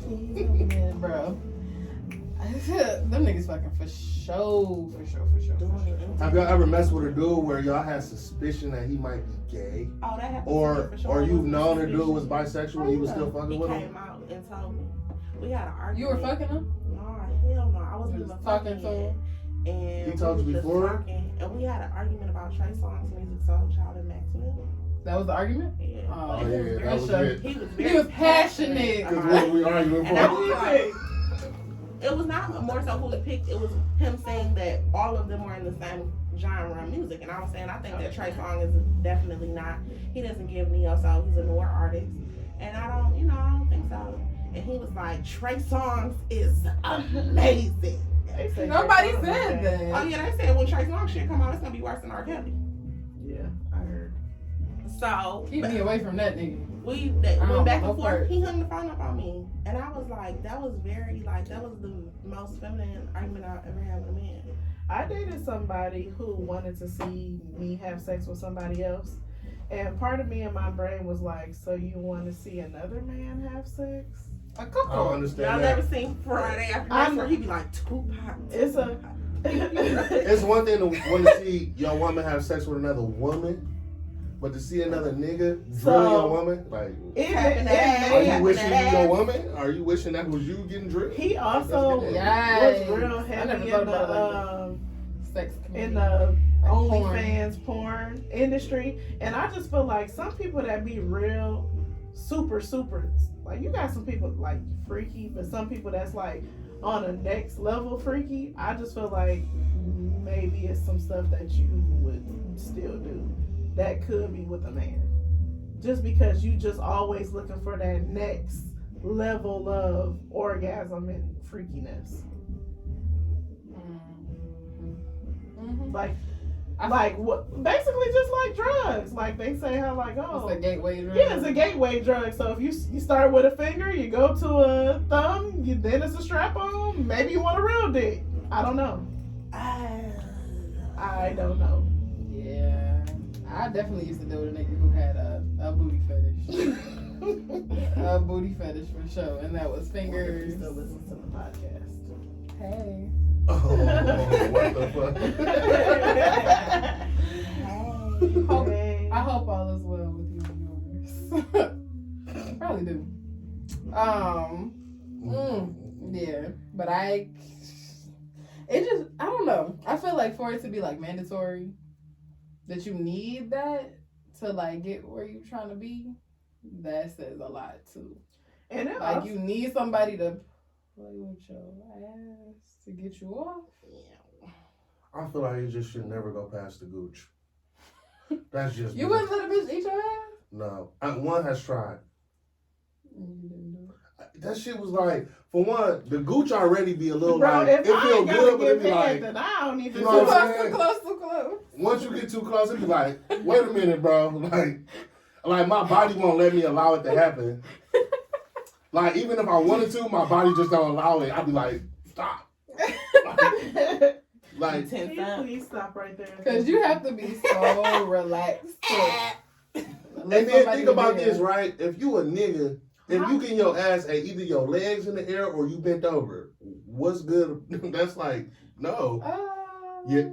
[SPEAKER 2] Yeah, bro. Them niggas fucking for sure.
[SPEAKER 3] Have y'all ever messed with a dude where y'all had suspicion that he might be gay?
[SPEAKER 4] Oh, that happened.
[SPEAKER 3] Or you've known a dude was bisexual and you was still
[SPEAKER 4] He
[SPEAKER 3] fucking with him?
[SPEAKER 4] came out and told me. We had an argument.
[SPEAKER 2] You were fucking him?
[SPEAKER 4] No, hell no. I wasn't
[SPEAKER 2] You
[SPEAKER 4] even
[SPEAKER 2] was talking
[SPEAKER 4] fucking
[SPEAKER 2] to him?
[SPEAKER 4] yet. And
[SPEAKER 3] He told you
[SPEAKER 4] we was just
[SPEAKER 3] before?
[SPEAKER 4] talking, and we had an argument about Trey Songz, Music Soul Child, and Maxwell.
[SPEAKER 2] That was the argument?
[SPEAKER 4] Yeah.
[SPEAKER 2] Oh,
[SPEAKER 3] Oh, yeah, that was it.
[SPEAKER 4] He was
[SPEAKER 2] He
[SPEAKER 4] very
[SPEAKER 2] was passionate.
[SPEAKER 3] Because
[SPEAKER 4] about
[SPEAKER 3] what
[SPEAKER 4] it.
[SPEAKER 3] we arguing
[SPEAKER 4] And I
[SPEAKER 3] for?
[SPEAKER 4] was like, it was not more so who he picked. It was him saying that all of them were in the same genre of music. And I was saying, I think that Trey Songz is definitely not. He doesn't give neo soul. He's a newer artist. And I don't think so. And he was like, Trey Songz is amazing.
[SPEAKER 2] Nobody said that.
[SPEAKER 4] Oh yeah, they said when Trey Songz shit come out, it's gonna be worse than R. Kelly.
[SPEAKER 1] Yeah, I heard.
[SPEAKER 4] So
[SPEAKER 2] Keep me away from that nigga.
[SPEAKER 4] we went back and
[SPEAKER 2] no
[SPEAKER 4] forth.
[SPEAKER 2] part.
[SPEAKER 4] He hung the phone up on me, and I was like, that was the most feminine argument I've ever had with a man.
[SPEAKER 1] I dated somebody who wanted to see me have sex with somebody else. And part of me in my brain was like, so you want to see another man have sex?
[SPEAKER 2] A
[SPEAKER 3] I don't
[SPEAKER 2] couple.
[SPEAKER 3] understand
[SPEAKER 4] Y'all
[SPEAKER 3] that.
[SPEAKER 4] never seen Friday After Next where he be like, Tupac.
[SPEAKER 1] It's a...
[SPEAKER 3] It's one thing to want to see your woman have sex with another woman, but to see another nigga drill your woman, like, are you wishing you your woman? Are you wishing that was you getting drilled?
[SPEAKER 1] He also
[SPEAKER 2] Yes.
[SPEAKER 1] was real
[SPEAKER 2] I
[SPEAKER 1] heavy
[SPEAKER 2] never
[SPEAKER 1] in
[SPEAKER 2] thought about
[SPEAKER 1] the
[SPEAKER 2] Sex
[SPEAKER 1] in
[SPEAKER 2] community.
[SPEAKER 1] the
[SPEAKER 2] Like
[SPEAKER 1] OnlyFans porn industry, and I just feel like some people that be real super like you got some people like freaky, but some people that's like on a next level freaky. I just feel like maybe it's some stuff that you would still do that could be with a man, just because you just always looking for that next level of orgasm and freakiness. Like what? Basically, just like drugs. Like they say how like
[SPEAKER 2] It's a gateway drug.
[SPEAKER 1] yeah, it's a gateway drug. So if you start with a finger, you go to a thumb, then it's a strap on. Maybe you want a real dick. I don't know. I don't know.
[SPEAKER 2] Yeah, I definitely used to deal with a nigga who had a booty fetish. A booty fetish for sure, and that was fingers.
[SPEAKER 1] Still listen to the podcast.
[SPEAKER 2] Hey.
[SPEAKER 3] Oh, what the fuck?
[SPEAKER 2] I hope all is well with you and yours. Probably do. Yeah, but I don't know. I feel like for it to be like mandatory, that you need that to like get where you're trying to be, that says a lot too.
[SPEAKER 1] And it
[SPEAKER 2] Like
[SPEAKER 1] also,
[SPEAKER 2] you need somebody to play with your ass to get you off.
[SPEAKER 3] I feel like you just should never go past the gooch. That's just
[SPEAKER 2] You
[SPEAKER 3] me.
[SPEAKER 2] wouldn't let a bitch eat your ass?
[SPEAKER 3] No. One has tried.
[SPEAKER 2] You didn't do
[SPEAKER 3] that shit was like, for one, the gooch already be a little
[SPEAKER 1] Bro,
[SPEAKER 3] like,
[SPEAKER 1] if
[SPEAKER 3] it feel good, but it be like,
[SPEAKER 1] then I don't need to
[SPEAKER 3] you know
[SPEAKER 1] do
[SPEAKER 3] what I'm
[SPEAKER 1] it.
[SPEAKER 3] saying?
[SPEAKER 2] Too close.
[SPEAKER 3] Once you get too close, it be like, wait a minute, bro. Like my body won't let me allow it to happen. Like, even if I wanted to, my body just don't allow it. I'd be like, stop. Like,
[SPEAKER 1] Can you please stop right there?
[SPEAKER 2] Because you have to be so relaxed.
[SPEAKER 3] And then think about this, right? If you a nigga, if you get your ass at either your legs in the air or you bent over, what's good? That's like, no. Yeah.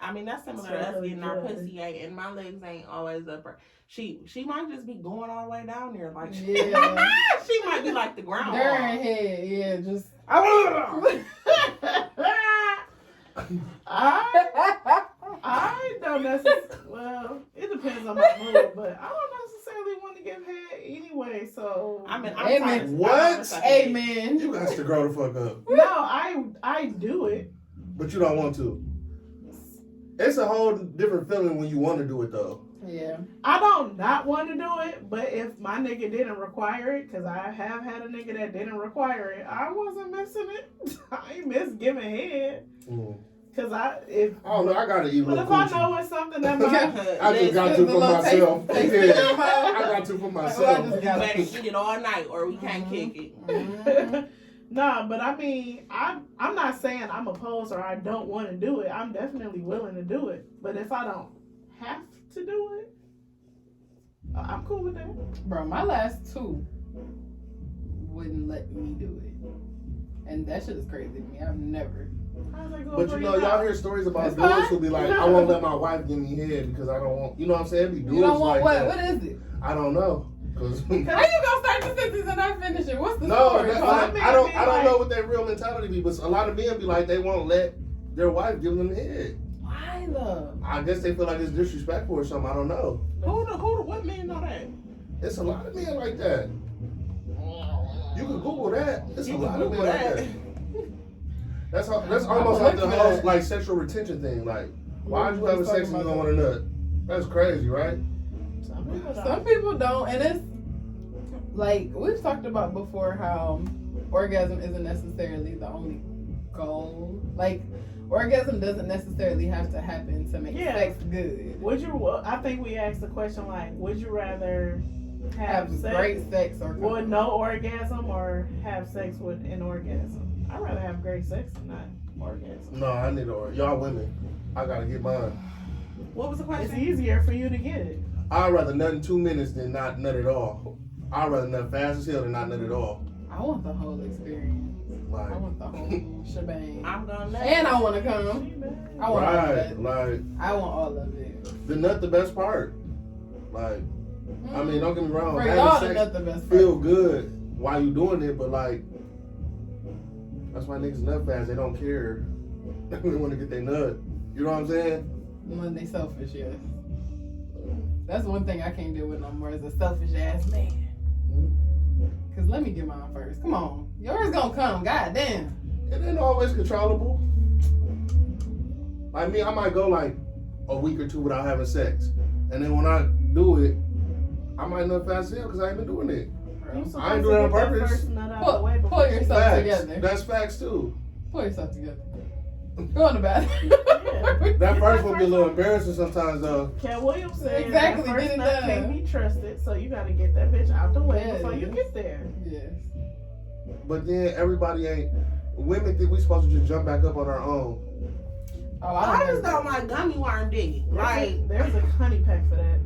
[SPEAKER 4] I mean, that's similar to us getting our pussy ate, and my legs ain't always upright. She might just be going all the way down there, like she might be like the ground.
[SPEAKER 2] During head, yeah, just.
[SPEAKER 1] I don't necessarily. Well, it depends on my mood, but I don't necessarily want to give head anyway. So
[SPEAKER 4] I mean,
[SPEAKER 2] Amen.
[SPEAKER 3] What?
[SPEAKER 2] Amen.
[SPEAKER 3] You got to grow the fuck up.
[SPEAKER 1] No, I do it.
[SPEAKER 3] But you don't want to. It's a whole different feeling when you want to do it, though.
[SPEAKER 2] Yeah.
[SPEAKER 1] I don't not want to do it, but if my nigga didn't require it, because I have had a nigga that didn't require it, I wasn't missing it. I ain't miss giving head. Because I don't
[SPEAKER 3] know, I gotta eat a
[SPEAKER 1] but
[SPEAKER 3] little
[SPEAKER 1] if
[SPEAKER 3] coochie.
[SPEAKER 1] I know it's something that my
[SPEAKER 3] I just got to for myself. Yeah, I got to for myself.
[SPEAKER 4] You better eat it all night or we can't kick it.
[SPEAKER 1] Nah, but I mean, I'm not saying I'm opposed or I don't want to do it. I'm definitely willing to do it. But if I don't have to do it, I'm cool with that.
[SPEAKER 2] Bro, my last two wouldn't let me do it. And that shit is crazy to me. I've never.
[SPEAKER 3] But you know, y'all hear stories about dudes who be like, I won't let my wife give me head because I don't want, you know what I'm saying? Be dudes
[SPEAKER 2] you don't want
[SPEAKER 3] like
[SPEAKER 2] what?
[SPEAKER 3] that.
[SPEAKER 2] What is it?
[SPEAKER 3] I don't know. Cause
[SPEAKER 2] How you gonna start the sentence and not finish it? What's the
[SPEAKER 3] no,
[SPEAKER 2] story?
[SPEAKER 3] I don't know what their real mentality be, but a lot of men be like they won't let their wife give them head.
[SPEAKER 2] Why though?
[SPEAKER 3] I guess they feel like it's disrespectful or something. I don't know.
[SPEAKER 4] What men know that?
[SPEAKER 3] It's a lot of men like that. You can Google that. It's a lot of men like that. That's almost like the whole like sexual retention thing. Like, why'd you have sex and you don't want to nut? That's crazy, right?
[SPEAKER 2] Some people don't, and it's like we've talked about before how orgasm isn't necessarily the only goal. Like, orgasm doesn't necessarily have to happen to make sex good.
[SPEAKER 1] I think we asked the question like, would you rather have sex,
[SPEAKER 2] great sex or
[SPEAKER 1] with no orgasm or have sex with an orgasm? I'd rather have great sex than not orgasm.
[SPEAKER 3] No, I need y'all women. I gotta get mine.
[SPEAKER 4] What was the question?
[SPEAKER 1] It's easier for you to get it.
[SPEAKER 3] I'd rather nut in 2 minutes than not nut at all. I'd rather nut fast as hell than not nut at all.
[SPEAKER 2] I want the whole experience.
[SPEAKER 3] Like,
[SPEAKER 2] I want the whole shebang.
[SPEAKER 4] I'm gonna nut.
[SPEAKER 2] And I want to come. I want all of it.
[SPEAKER 3] Like,
[SPEAKER 2] I want all of it.
[SPEAKER 3] The nut the best part. Like, I mean, don't get me wrong.
[SPEAKER 2] For y'all,
[SPEAKER 3] having
[SPEAKER 2] the
[SPEAKER 3] sex
[SPEAKER 2] nut the best
[SPEAKER 3] feel
[SPEAKER 2] part.
[SPEAKER 3] good while you doing it, but like, that's why niggas nut fast. They don't care. They want to get their nut. You know what I'm saying?
[SPEAKER 2] When they selfish, yes. That's one thing I can't deal with no more is a selfish ass man. Cause let me get mine first. Come on, yours gonna come. God damn.
[SPEAKER 3] It ain't always controllable. Like me, I might go like a week or two without having sex, and then when I do it, I might nut fast as hell because I ain't been doing it. I ain't doing it on purpose.
[SPEAKER 2] Pull yourself
[SPEAKER 3] Facts.
[SPEAKER 2] together.
[SPEAKER 3] That's facts too.
[SPEAKER 2] Pull yourself together. Go in the bathroom.
[SPEAKER 3] That first one be a little embarrassing sometimes though.
[SPEAKER 1] Cat Williams said
[SPEAKER 2] exactly,
[SPEAKER 1] that first
[SPEAKER 2] get it
[SPEAKER 1] nut
[SPEAKER 2] done.
[SPEAKER 1] can't be trusted, so you gotta get that bitch out the way before you get there.
[SPEAKER 2] Yes.
[SPEAKER 3] But then everybody ain't. Women think we supposed to just jump back up on our own.
[SPEAKER 2] Oh,
[SPEAKER 4] I just don't like gummy worm dick. Like,
[SPEAKER 1] there's a honey pack for that.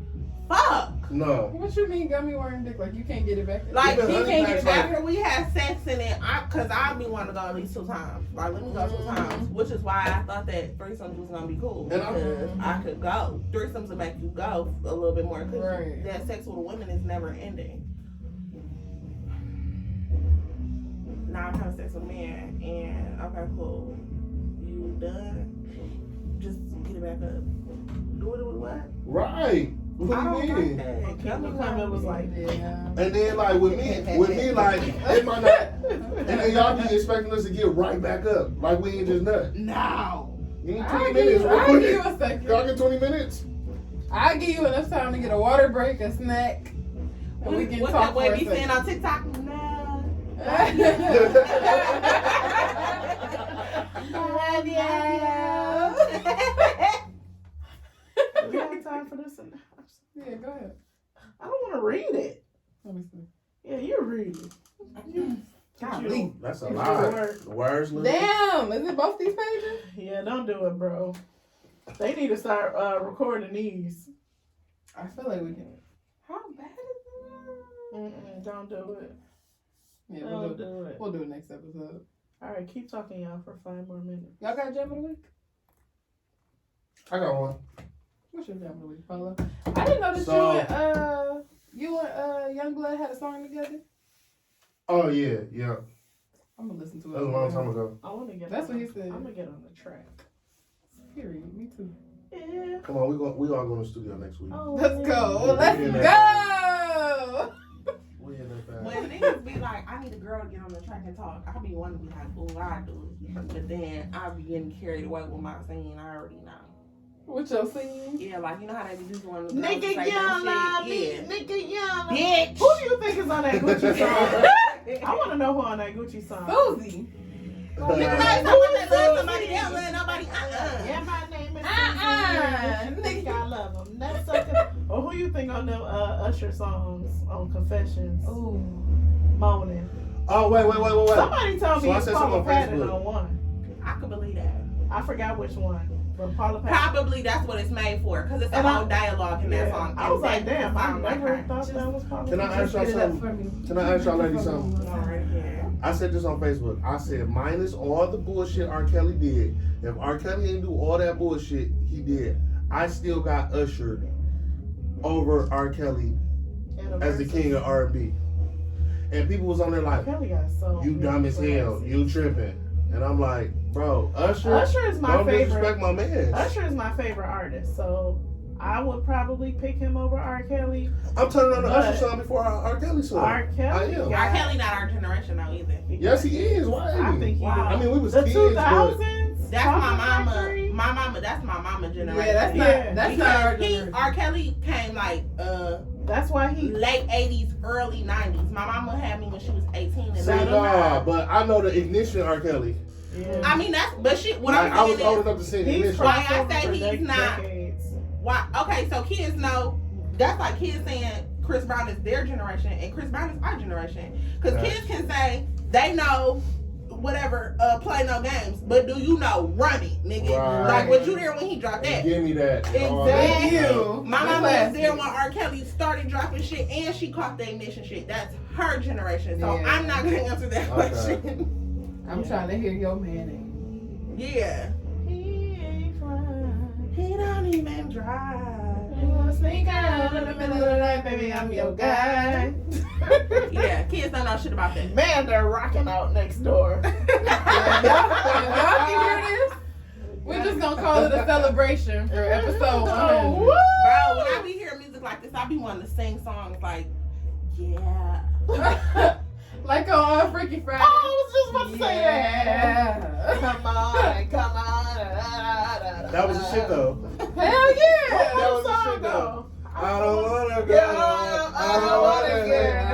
[SPEAKER 4] Fuck.
[SPEAKER 3] No.
[SPEAKER 2] What you mean gummy worm dick? Like you can't get it back?
[SPEAKER 4] Like,
[SPEAKER 3] Even
[SPEAKER 4] he
[SPEAKER 3] honey
[SPEAKER 4] can't
[SPEAKER 3] packs,
[SPEAKER 4] get after we had sex in it, cause I'd be wanting to go at least 2 times. Like, let me go 2 times, which is why I thought that threesomes was gonna be cool,
[SPEAKER 3] And
[SPEAKER 4] because I could go. Threesomes will make you go a little bit more, cause
[SPEAKER 2] Right.
[SPEAKER 4] that sex with a woman is never ending. Now I'm having sex with a man, and okay, cool. You done? Just get it back up. Do it with what?
[SPEAKER 3] Right. What
[SPEAKER 4] I
[SPEAKER 3] do you
[SPEAKER 4] don't
[SPEAKER 3] mean?
[SPEAKER 4] like that.
[SPEAKER 1] Gummy comment was like,
[SPEAKER 2] Yeah.
[SPEAKER 3] And then like with me like it might not. And then y'all be expecting us to get right back up, like we ain't just nut.
[SPEAKER 4] No.
[SPEAKER 3] You need
[SPEAKER 2] I'll
[SPEAKER 3] 20
[SPEAKER 2] give
[SPEAKER 3] minutes.
[SPEAKER 2] you
[SPEAKER 3] Real quick.
[SPEAKER 2] a second.
[SPEAKER 3] Y'all get 20 minutes.
[SPEAKER 2] I'll give you enough time to get a water break, a snack, and we can
[SPEAKER 4] What
[SPEAKER 2] talk
[SPEAKER 4] that boy
[SPEAKER 2] for a
[SPEAKER 4] be saying
[SPEAKER 2] second.
[SPEAKER 4] on TikTok? No.
[SPEAKER 2] Love you.
[SPEAKER 1] Do we have time for this?
[SPEAKER 2] Yeah, go ahead.
[SPEAKER 1] I don't want to read it.
[SPEAKER 2] Let me see.
[SPEAKER 1] Yeah, you read it.
[SPEAKER 2] Golly.
[SPEAKER 3] That's a
[SPEAKER 1] You
[SPEAKER 3] lie.
[SPEAKER 1] work.
[SPEAKER 3] The words look.
[SPEAKER 2] Damn, is it both these pages?
[SPEAKER 1] Yeah, don't do it, bro. They need to start recording these.
[SPEAKER 2] I feel like we can. How bad is it?
[SPEAKER 1] Don't do it.
[SPEAKER 2] Yeah,
[SPEAKER 1] Don't do it.
[SPEAKER 2] We'll do it next episode.
[SPEAKER 1] All right, keep talking, y'all, for 5 more minutes.
[SPEAKER 2] Y'all got jam of the week?
[SPEAKER 3] I got one.
[SPEAKER 2] What's your jam of the week, Polo? I didn't know that
[SPEAKER 3] So-
[SPEAKER 2] you and Youngblood had a song together.
[SPEAKER 3] Oh yeah, yeah.
[SPEAKER 2] I'm gonna listen to it.
[SPEAKER 3] That was a long time ago.
[SPEAKER 1] I want to get.
[SPEAKER 2] That's what he said.
[SPEAKER 1] I'm gonna get on the track.
[SPEAKER 2] Period. Me too.
[SPEAKER 1] Yeah.
[SPEAKER 3] Come on, we all go to the studio next week.
[SPEAKER 1] Oh,
[SPEAKER 2] Let's go. Let's
[SPEAKER 3] Yeah.
[SPEAKER 2] go.
[SPEAKER 3] We in that fast.
[SPEAKER 4] When niggas be like, I need a girl to get on the track and talk, I be wanting to be like, oh, I do. But then I be getting carried away with my singing. I already know.
[SPEAKER 2] What your singing?
[SPEAKER 4] Yeah, like, you know how they be doing one of the
[SPEAKER 1] Nigga,
[SPEAKER 4] girls say
[SPEAKER 1] young,
[SPEAKER 4] that shit?
[SPEAKER 1] yeah. Nigga, young.
[SPEAKER 4] Bitch.
[SPEAKER 1] Who do you think is on that Gucci song? I want to know who on that Gucci song.
[SPEAKER 2] Susie.
[SPEAKER 4] Nigga, like, somebody that love somebody else, let nobody,
[SPEAKER 1] Yeah, my name is
[SPEAKER 2] Nigga.
[SPEAKER 1] Think I love him. That's so good. Or who you think on them Usher songs on Confessions?
[SPEAKER 2] Ooh.
[SPEAKER 1] Moaning.
[SPEAKER 3] Oh wait.
[SPEAKER 1] Somebody told me
[SPEAKER 3] So I
[SPEAKER 1] it's
[SPEAKER 3] said
[SPEAKER 1] Paula
[SPEAKER 3] something on
[SPEAKER 1] Patton
[SPEAKER 3] Facebook.
[SPEAKER 1] on one.
[SPEAKER 4] I could believe that.
[SPEAKER 1] I forgot which one. But Paula Patton.
[SPEAKER 4] Probably that's what it's made for, because it's a
[SPEAKER 1] And
[SPEAKER 4] whole dialogue in that song.
[SPEAKER 1] I was like,
[SPEAKER 4] And that
[SPEAKER 1] damn, I
[SPEAKER 4] sound like
[SPEAKER 1] never
[SPEAKER 4] her.
[SPEAKER 1] thought that was Paula
[SPEAKER 3] Can I
[SPEAKER 1] Patton.
[SPEAKER 3] ask y'all something? Can I ask y'all ladies something?
[SPEAKER 4] Alright, yeah.
[SPEAKER 3] I said this on Facebook. I said, minus all the bullshit R. Kelly did, if R. Kelly didn't do all that bullshit he did, I still got ushered over R. Kelly as the king of R&B. And people was on there like,
[SPEAKER 1] Kelly got so
[SPEAKER 3] you dumb as hell, you tripping. And I'm like, bro, Usher
[SPEAKER 1] is my
[SPEAKER 3] don't
[SPEAKER 1] favorite.
[SPEAKER 3] disrespect my man.
[SPEAKER 1] Usher is my favorite artist, so I would probably pick him over R. Kelly.
[SPEAKER 3] I'm turning on the
[SPEAKER 1] But-
[SPEAKER 3] Usher song before R. Kelly song.
[SPEAKER 1] R. Kelly,
[SPEAKER 3] I am.
[SPEAKER 1] got-
[SPEAKER 4] R. Kelly not our generation though either.
[SPEAKER 3] Yes, he is. Why?
[SPEAKER 1] I think he
[SPEAKER 4] Wow.
[SPEAKER 1] is.
[SPEAKER 3] I mean, we was
[SPEAKER 1] The
[SPEAKER 3] kids,
[SPEAKER 1] 2000s.
[SPEAKER 4] That's my
[SPEAKER 1] Chocolate
[SPEAKER 4] mama.
[SPEAKER 1] Factory.
[SPEAKER 4] My mama. That's my mama generation.
[SPEAKER 2] Yeah, that's
[SPEAKER 1] Yeah.
[SPEAKER 2] not. That's not our
[SPEAKER 4] Because
[SPEAKER 2] generation.
[SPEAKER 4] R. Kelly came like
[SPEAKER 1] That's why he.
[SPEAKER 4] late 80s, early 90s. My mama had me when she was 18 and
[SPEAKER 3] See,
[SPEAKER 1] Shout
[SPEAKER 3] nah,
[SPEAKER 1] out.
[SPEAKER 3] but I know the ignition R. Kelly.
[SPEAKER 1] Yeah.
[SPEAKER 4] I mean that's but shit. What
[SPEAKER 3] Like,
[SPEAKER 4] I'm
[SPEAKER 3] I was
[SPEAKER 4] saying
[SPEAKER 3] old
[SPEAKER 4] is
[SPEAKER 3] enough to sing
[SPEAKER 1] He's
[SPEAKER 3] ignition.
[SPEAKER 4] Why I
[SPEAKER 1] crossed
[SPEAKER 4] say
[SPEAKER 1] over
[SPEAKER 4] he's
[SPEAKER 1] for
[SPEAKER 4] not-
[SPEAKER 1] decades.
[SPEAKER 4] why. Okay, so kids know. That's like kids saying Chris Brown is their generation and Chris Brown is our generation. Because
[SPEAKER 3] Right.
[SPEAKER 4] kids can say they know whatever, play no games, but do you know run it, nigga?
[SPEAKER 3] Right.
[SPEAKER 4] Like was you there when he dropped that?
[SPEAKER 3] Give me that.
[SPEAKER 4] Exactly.
[SPEAKER 2] You.
[SPEAKER 4] My
[SPEAKER 2] That's
[SPEAKER 4] mama was
[SPEAKER 2] classy.
[SPEAKER 4] there when R. Kelly started dropping shit and she caught the ignition shit. That's her generation. So
[SPEAKER 2] Yeah.
[SPEAKER 4] I'm not gonna answer that
[SPEAKER 3] Okay.
[SPEAKER 4] question.
[SPEAKER 2] I'm trying to hear your man name.
[SPEAKER 4] Yeah.
[SPEAKER 1] He ain't flying.
[SPEAKER 4] He don't even drive.
[SPEAKER 1] You wanna sneak out in the middle of the night, baby? I'm your guy.
[SPEAKER 4] Yeah, kids don't know shit about that.
[SPEAKER 1] Man, they're rocking out next door.
[SPEAKER 2] If y'all can hear this, we're just gonna call it a celebration for episode 100.
[SPEAKER 1] Woo!
[SPEAKER 4] Bro, when I be hearing music like this, I be wanting to sing songs like, yeah.
[SPEAKER 2] Like on Freaky Friday.
[SPEAKER 1] I was just about to say that.
[SPEAKER 2] Yeah.
[SPEAKER 1] Come on, come on.
[SPEAKER 3] That was the shit though.
[SPEAKER 2] Hell yeah.
[SPEAKER 3] That was the
[SPEAKER 1] song
[SPEAKER 3] shit
[SPEAKER 1] though.
[SPEAKER 3] though. I don't wanna go.
[SPEAKER 1] Yeah,
[SPEAKER 3] I don't wanna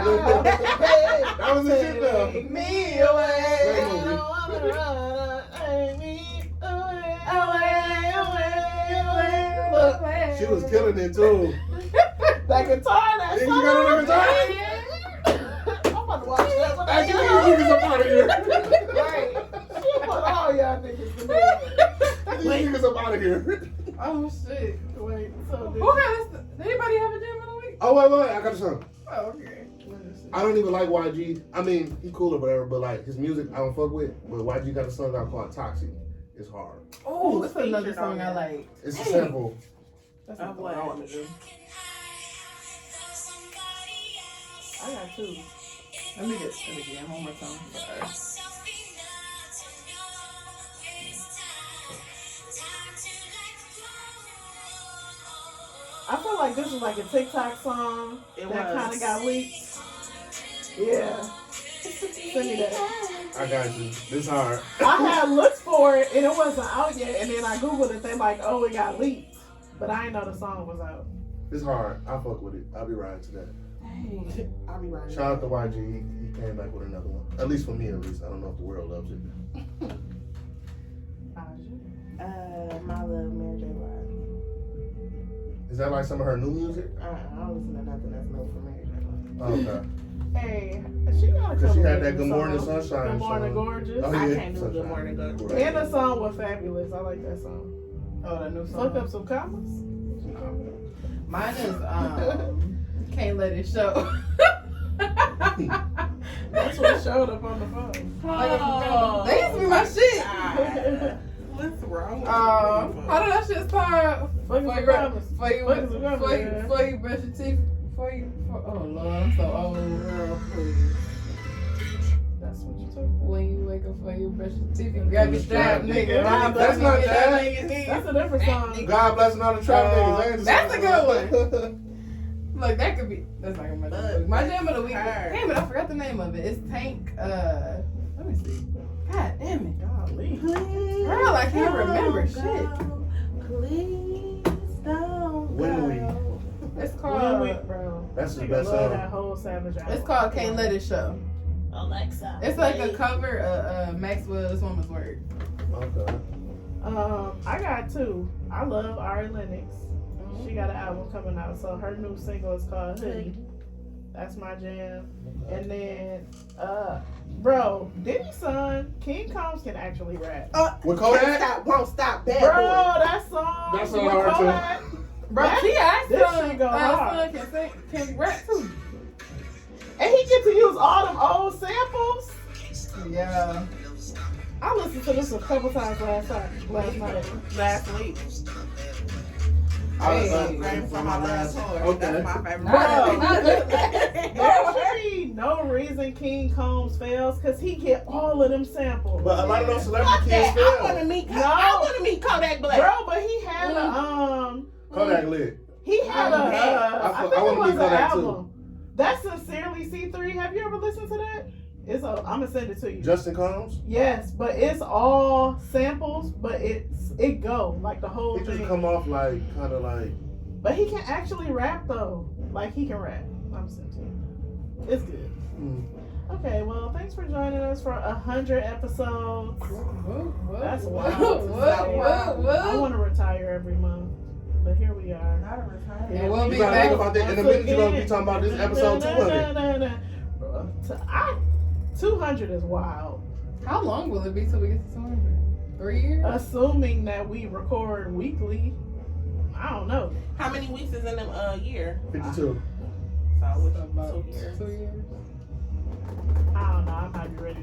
[SPEAKER 3] go. That was the shit though.
[SPEAKER 1] Take me away.
[SPEAKER 3] Great
[SPEAKER 1] I
[SPEAKER 3] movie.
[SPEAKER 1] don't wanna run. Take me away. Look,
[SPEAKER 3] She was killing it too.
[SPEAKER 1] that guitar, that
[SPEAKER 3] You
[SPEAKER 1] song.
[SPEAKER 3] got another guitar?
[SPEAKER 1] I'm about to watch that one.
[SPEAKER 3] I get these niggas up out of here.
[SPEAKER 1] Right. She'll put all y'all niggas to bed.
[SPEAKER 3] Get these niggas up out of here.
[SPEAKER 2] Oh shit.
[SPEAKER 1] Wait, so
[SPEAKER 2] Who has did anybody have a gym of the week?
[SPEAKER 3] Oh wait, I got a song.
[SPEAKER 2] Oh, okay.
[SPEAKER 3] I don't even like YG. I mean, he cool or whatever, but like his music I don't fuck with. But YG got a song out called Toxic. It's hard.
[SPEAKER 2] Oh, that's
[SPEAKER 4] featured
[SPEAKER 2] another
[SPEAKER 4] on
[SPEAKER 2] song I
[SPEAKER 4] there?
[SPEAKER 2] like.
[SPEAKER 3] It's a
[SPEAKER 2] Hey.
[SPEAKER 3] sample.
[SPEAKER 2] That's
[SPEAKER 4] Of
[SPEAKER 2] not
[SPEAKER 4] what?
[SPEAKER 2] what I want to do.
[SPEAKER 1] I got two.
[SPEAKER 2] Let me get it again one more time. Sorry.
[SPEAKER 1] I feel like this was like a TikTok song
[SPEAKER 4] It
[SPEAKER 1] that
[SPEAKER 4] was.
[SPEAKER 1] kind of got leaked. Yeah. Send me that.
[SPEAKER 3] I got you. This hard.
[SPEAKER 1] I had looked for it and it wasn't out yet, and then I googled it. They like, oh, it got leaked, but I didn't know the song was out.
[SPEAKER 3] It's hard. I fuck with it. I'll be riding to that.
[SPEAKER 4] Hey, I'll be right.
[SPEAKER 3] Shout out to YG. He came back with another one. At least for me, at least. I don't know if the world loves it.
[SPEAKER 4] My Love, Mary J. Blige.
[SPEAKER 3] Is that like some of her new music?
[SPEAKER 4] I don't listen to nothing that's new for Mary J. Blige.
[SPEAKER 3] Oh, okay.
[SPEAKER 1] Hey, she got a
[SPEAKER 3] Because
[SPEAKER 1] couple
[SPEAKER 3] she had that
[SPEAKER 1] hits
[SPEAKER 3] Good Morning
[SPEAKER 1] songs.
[SPEAKER 3] Sunshine
[SPEAKER 1] Good Morning
[SPEAKER 3] song.
[SPEAKER 1] Gorgeous.
[SPEAKER 3] Oh,
[SPEAKER 4] I
[SPEAKER 3] yeah.
[SPEAKER 4] can't do Good Morning, Good.
[SPEAKER 3] Right.
[SPEAKER 1] And a song with Fabulous. I like that song.
[SPEAKER 2] Oh, that new
[SPEAKER 1] Fuck
[SPEAKER 2] song.
[SPEAKER 1] up some commas.
[SPEAKER 2] Mine is Can't Let It Show.
[SPEAKER 1] That's what showed up on the phone.
[SPEAKER 4] Oh,
[SPEAKER 2] They used to be my shit.
[SPEAKER 4] God. What's wrong with
[SPEAKER 2] How did that shit start?
[SPEAKER 1] Fuck
[SPEAKER 2] For
[SPEAKER 1] some
[SPEAKER 2] you,
[SPEAKER 1] commas.
[SPEAKER 2] for you,
[SPEAKER 1] Fuck some commas,
[SPEAKER 2] for you,
[SPEAKER 1] man.
[SPEAKER 2] for you brush your teeth. Oh Lord, I'm so old, girl. Please.
[SPEAKER 1] That's what you took.
[SPEAKER 2] When you wake up for you brush your teeth, you grab your strap, nigga.
[SPEAKER 1] God
[SPEAKER 3] That's not that.
[SPEAKER 1] That's a different song.
[SPEAKER 3] God blessing all the trap niggas. Ain't it?
[SPEAKER 2] That's a good one. Look, that could be. That's not gonna be my jam of the week. Damn it, I forgot the name of it. It's Tank. Let me see. God damn it.
[SPEAKER 1] Golly.
[SPEAKER 2] Girl, I can't remember shit.
[SPEAKER 4] Please don't
[SPEAKER 3] When we.
[SPEAKER 4] go.
[SPEAKER 2] It's
[SPEAKER 1] When
[SPEAKER 2] called.
[SPEAKER 1] we, bro.
[SPEAKER 3] That's the
[SPEAKER 1] Nigga
[SPEAKER 3] best
[SPEAKER 1] love
[SPEAKER 3] song.
[SPEAKER 1] that whole Savage album.
[SPEAKER 2] It's called Can't Let It Show.
[SPEAKER 1] Alexa.
[SPEAKER 2] It's like a cover of Maxwell's Woman's Word.
[SPEAKER 3] Okay.
[SPEAKER 1] I got two. I love Ari Lennox. She got an album coming out, so her new single is called Hoodie. That's my jam. And then, bro, Diddy's son, King Combs can actually rap.
[SPEAKER 3] With
[SPEAKER 4] Can't
[SPEAKER 3] Kodak?
[SPEAKER 4] stop, won't stop, bad
[SPEAKER 1] Bro,
[SPEAKER 4] boy.
[SPEAKER 1] that song.
[SPEAKER 3] That song
[SPEAKER 1] with
[SPEAKER 3] hard, too.
[SPEAKER 1] Kodak,
[SPEAKER 2] Bro,
[SPEAKER 1] That-
[SPEAKER 2] T.I.'s
[SPEAKER 1] this
[SPEAKER 2] son,
[SPEAKER 1] shit go hard.
[SPEAKER 2] son can rap too.
[SPEAKER 1] And he get to use all them old samples.
[SPEAKER 2] Yeah.
[SPEAKER 1] I listened to this a couple times last week.
[SPEAKER 2] Hey.
[SPEAKER 4] Right from my last horse.
[SPEAKER 3] Okay.
[SPEAKER 4] That's my favorite.
[SPEAKER 1] There should be no reason King Combs fails because he get all of them samples.
[SPEAKER 3] But a lot of those celebrity
[SPEAKER 4] Fuck
[SPEAKER 3] kids
[SPEAKER 4] that. I want
[SPEAKER 3] fail.
[SPEAKER 4] to meet.
[SPEAKER 1] No.
[SPEAKER 4] I want to meet Kodak Black.
[SPEAKER 1] Bro, but he had a
[SPEAKER 3] Kodak lit.
[SPEAKER 1] he had a
[SPEAKER 3] I
[SPEAKER 1] I think it
[SPEAKER 3] wanna
[SPEAKER 1] was
[SPEAKER 3] meet
[SPEAKER 1] an
[SPEAKER 3] Kodak, too.
[SPEAKER 1] album. That's Sincerely C3. Have you ever listened to that? I'm gonna send it to you.
[SPEAKER 3] Justin Combs?
[SPEAKER 1] Yes, but it's all samples, but it go like the whole
[SPEAKER 3] He just
[SPEAKER 1] thing.
[SPEAKER 3] come off like, kind of like,
[SPEAKER 1] But he can actually rap though. Like he can rap. I'm sending it to you. It's good. Okay, well, thanks for joining us for 100 episodes. That's wild. I want to retire every month, but here we are.
[SPEAKER 4] Not a retire.
[SPEAKER 2] Yeah, we'll be
[SPEAKER 3] you gotta
[SPEAKER 2] back.
[SPEAKER 3] think about that. In a minute, you're going to be talking about this episode 200.
[SPEAKER 1] 200 is wild.
[SPEAKER 2] How long will it be till we get to 200? 3 years?
[SPEAKER 1] Assuming that we record weekly, I don't know.
[SPEAKER 4] How many weeks is in a year?
[SPEAKER 3] 52.
[SPEAKER 4] So which
[SPEAKER 2] About
[SPEAKER 4] 2 years?
[SPEAKER 2] 2 years.
[SPEAKER 1] I don't know. I might be ready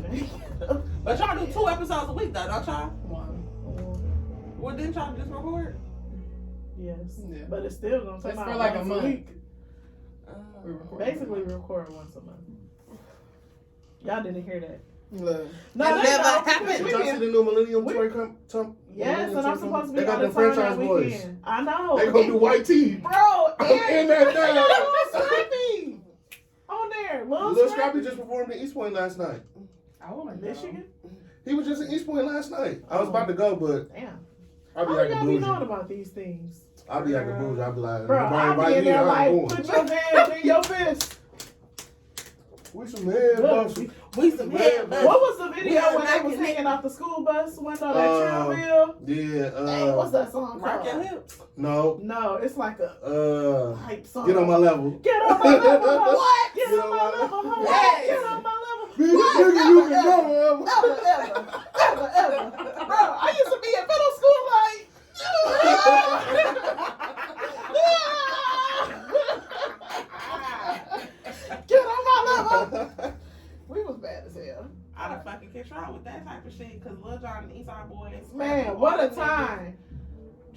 [SPEAKER 1] to.
[SPEAKER 4] But y'all do 2 episodes a week though, don't y'all?
[SPEAKER 2] 1.
[SPEAKER 4] Well, didn't y'all just record?
[SPEAKER 1] Yes,
[SPEAKER 2] Yeah.
[SPEAKER 1] but it's still gonna take
[SPEAKER 2] It's
[SPEAKER 1] out
[SPEAKER 2] for like a
[SPEAKER 1] once
[SPEAKER 2] month.
[SPEAKER 1] week.
[SPEAKER 2] We record.
[SPEAKER 1] Basically, we record once a month. Y'all didn't hear that.
[SPEAKER 2] Look.
[SPEAKER 1] No,
[SPEAKER 4] It
[SPEAKER 1] they
[SPEAKER 4] never
[SPEAKER 1] know.
[SPEAKER 4] happened.
[SPEAKER 3] Did y'all see the new Millennium
[SPEAKER 1] we-
[SPEAKER 3] Toy come?
[SPEAKER 1] Yes, and I'm supposed to be
[SPEAKER 3] They got
[SPEAKER 1] out
[SPEAKER 3] the
[SPEAKER 1] of town
[SPEAKER 3] franchise
[SPEAKER 1] that
[SPEAKER 3] boys.
[SPEAKER 1] weekend. I know.
[SPEAKER 3] They gonna do white tea.
[SPEAKER 1] Bro,
[SPEAKER 3] I'm in that
[SPEAKER 1] Lil
[SPEAKER 3] thing.
[SPEAKER 1] Scrappy on there.
[SPEAKER 3] Lil Scrappy just performed in East Point last night.
[SPEAKER 2] I want to
[SPEAKER 1] Michigan.
[SPEAKER 3] He was just in East Point last night. I was about to go, but
[SPEAKER 1] Damn.
[SPEAKER 3] I'll be
[SPEAKER 1] How
[SPEAKER 3] acting
[SPEAKER 1] y'all be
[SPEAKER 3] bougie.
[SPEAKER 1] knowing about these things?
[SPEAKER 3] I'll be acting bougie. I'll be like,
[SPEAKER 1] Bro,
[SPEAKER 3] nobody
[SPEAKER 1] I'll be
[SPEAKER 3] invite
[SPEAKER 1] in
[SPEAKER 3] me,
[SPEAKER 1] there
[SPEAKER 3] I
[SPEAKER 1] like,
[SPEAKER 3] ain't
[SPEAKER 1] put
[SPEAKER 3] going.
[SPEAKER 1] your hands in your fist.
[SPEAKER 3] We some head
[SPEAKER 1] Look,
[SPEAKER 3] busters.
[SPEAKER 4] We some head
[SPEAKER 1] What
[SPEAKER 4] busters.
[SPEAKER 1] was the video
[SPEAKER 4] We are
[SPEAKER 1] when they
[SPEAKER 4] not
[SPEAKER 1] was
[SPEAKER 4] connected.
[SPEAKER 1] hanging off the school bus window, that Trillville?
[SPEAKER 3] Yeah,
[SPEAKER 1] Hey, what's that song
[SPEAKER 4] Rock your
[SPEAKER 1] called?
[SPEAKER 4] hips.
[SPEAKER 3] no,
[SPEAKER 1] No, it's like a hype song.
[SPEAKER 3] get on my level.
[SPEAKER 1] Get on my level. Ho.
[SPEAKER 4] What?
[SPEAKER 1] Get on my level. Ho.
[SPEAKER 4] Yes.
[SPEAKER 1] Get on my level.
[SPEAKER 3] Big nigga, you can go,
[SPEAKER 1] Ever. Bro, I used to be in middle school like. Get on my level. We was bad as hell.
[SPEAKER 4] I don't fucking control with that type of shit because Lil Jon and Eastside Boys.
[SPEAKER 1] Man, what a time.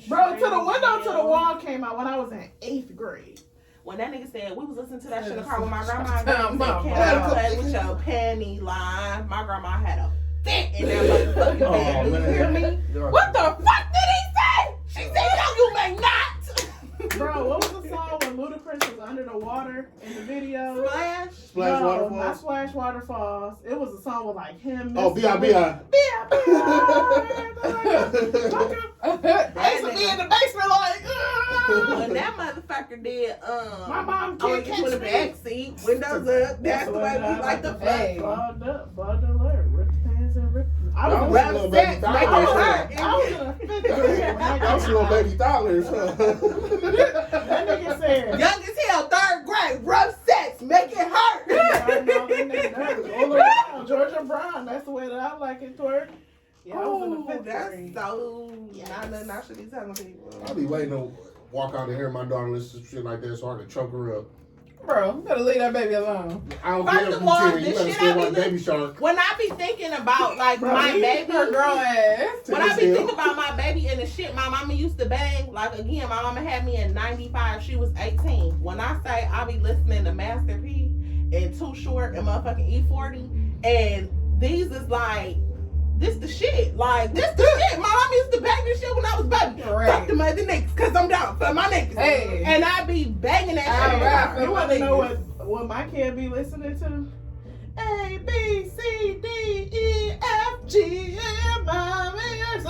[SPEAKER 1] Bro, to the window to the wall came out when I was in 8th grade.
[SPEAKER 4] When that nigga said we was listening to that shit in the car with my grandma and
[SPEAKER 2] Time
[SPEAKER 4] said,
[SPEAKER 2] out,
[SPEAKER 4] can't
[SPEAKER 2] bro.
[SPEAKER 4] play with your panty line. My grandma had a fit in that motherfucking bed. Do you hear me? What the fuck did he say? She said, no, you may not.
[SPEAKER 1] Bro, what was the song when Ludacris Prince was under the water in the video.
[SPEAKER 4] Splash.
[SPEAKER 3] Splash
[SPEAKER 1] No,
[SPEAKER 3] Waterfall.
[SPEAKER 1] not Splash Waterfalls. It was a song with like him.
[SPEAKER 3] Oh, B.I.B.I.
[SPEAKER 1] I used to be in the basement like,
[SPEAKER 4] When that motherfucker did,
[SPEAKER 1] my mom
[SPEAKER 4] I
[SPEAKER 1] can't
[SPEAKER 4] was in
[SPEAKER 1] catch
[SPEAKER 4] the
[SPEAKER 1] me.
[SPEAKER 4] back seat, windows up. That's the way we like to
[SPEAKER 2] Hey.
[SPEAKER 4] fuck.
[SPEAKER 1] Bud alert. Rip the pants and rip. I
[SPEAKER 3] That
[SPEAKER 1] was
[SPEAKER 3] was
[SPEAKER 1] in
[SPEAKER 3] a little
[SPEAKER 1] the
[SPEAKER 3] baby
[SPEAKER 1] I
[SPEAKER 3] dollars.
[SPEAKER 1] was in a fifth grade when I
[SPEAKER 3] That
[SPEAKER 1] got
[SPEAKER 3] was little baby dollars.
[SPEAKER 1] That nigga said,
[SPEAKER 4] Young as hell, 3rd grade, rough sex, make it hurt.
[SPEAKER 1] I know that nigga nervous. All around. Georgia Brown. That's the way that I like it, twerk. Yeah, I was in the fifth
[SPEAKER 4] that's
[SPEAKER 1] grade.
[SPEAKER 4] so not nothing I should be telling people.
[SPEAKER 3] I'll be waiting to walk out and hear my daughter listen to shit like that so I can choke her up.
[SPEAKER 2] Bro, you better leave that baby alone.
[SPEAKER 3] I don't
[SPEAKER 4] First
[SPEAKER 3] care if
[SPEAKER 4] of
[SPEAKER 3] you
[SPEAKER 4] all,
[SPEAKER 3] 10. You
[SPEAKER 4] the
[SPEAKER 3] better
[SPEAKER 4] shit
[SPEAKER 3] still
[SPEAKER 4] I
[SPEAKER 3] watch
[SPEAKER 4] be
[SPEAKER 3] Baby Shark.
[SPEAKER 4] When I be thinking about like
[SPEAKER 1] Bro,
[SPEAKER 4] my
[SPEAKER 1] you-
[SPEAKER 4] baby,
[SPEAKER 2] Her girl ass.
[SPEAKER 4] when I be thinking about my baby and the shit my mama used to bang, like again, my mama had me in 95, she was 18. When I say I be listening to Master P and Too Short and motherfucking E40, and these is like, this the shit. Like, this the shit. My mama used to bang this shit when I was baby.
[SPEAKER 2] Right.
[SPEAKER 4] Fuck the mother niggas, cause I'm down for my niggas.
[SPEAKER 2] Hey.
[SPEAKER 4] And I be banging that
[SPEAKER 2] All
[SPEAKER 4] shit.
[SPEAKER 2] right.
[SPEAKER 1] You want to know what my kid be listening to? A, B, C, D, E, F, G, M, I, M,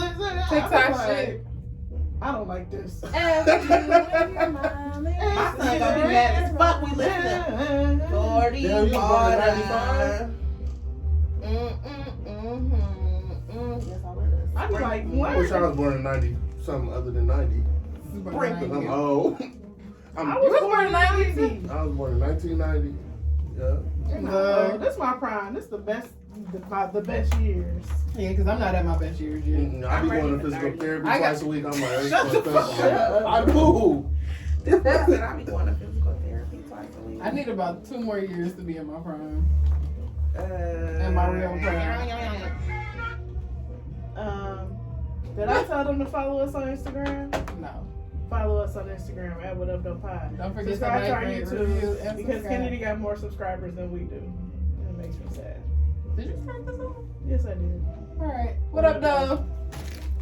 [SPEAKER 2] TikTok shit.
[SPEAKER 1] I don't like this.
[SPEAKER 4] My son gonna be mad as fuck we listening. 40,
[SPEAKER 3] Damn, you born in 95?
[SPEAKER 4] Yes, I was.
[SPEAKER 1] I be like,
[SPEAKER 3] I wish I
[SPEAKER 1] what?
[SPEAKER 3] was born in 90, something other than 90.
[SPEAKER 2] Bring
[SPEAKER 3] Because I'm old.
[SPEAKER 1] I
[SPEAKER 2] You
[SPEAKER 1] was
[SPEAKER 2] was
[SPEAKER 1] born in
[SPEAKER 2] born in
[SPEAKER 1] 90.
[SPEAKER 3] I was born in 1990. Yeah.
[SPEAKER 1] This my prime. This the best, the best years.
[SPEAKER 2] Yeah, because I'm not at my best years yet.
[SPEAKER 3] I be
[SPEAKER 4] I'm
[SPEAKER 3] going
[SPEAKER 4] ready
[SPEAKER 3] to
[SPEAKER 4] for
[SPEAKER 3] physical
[SPEAKER 4] 30.
[SPEAKER 3] therapy
[SPEAKER 2] I got-
[SPEAKER 3] twice a week. I'm like, that's
[SPEAKER 4] Shut the
[SPEAKER 3] fucked
[SPEAKER 4] fuck
[SPEAKER 3] up.
[SPEAKER 1] up.
[SPEAKER 3] I do.
[SPEAKER 4] That's it. I be going to physical therapy twice a week.
[SPEAKER 2] I need about 2 more years to be in my prime.
[SPEAKER 4] and
[SPEAKER 2] my real prime.
[SPEAKER 1] Did I tell them to follow us on Instagram?
[SPEAKER 2] No.
[SPEAKER 1] Follow us on Instagram at WhatUpDopePod.
[SPEAKER 2] Don't forget to
[SPEAKER 1] Subscribe
[SPEAKER 2] like,
[SPEAKER 1] to our
[SPEAKER 2] rate,
[SPEAKER 1] YouTube
[SPEAKER 2] review, and
[SPEAKER 1] because
[SPEAKER 2] subscribe.
[SPEAKER 1] Kennedy got more subscribers than we do. It makes me sad.
[SPEAKER 2] Did you start this one?
[SPEAKER 1] Yes, I did.
[SPEAKER 2] Alright. What up, though?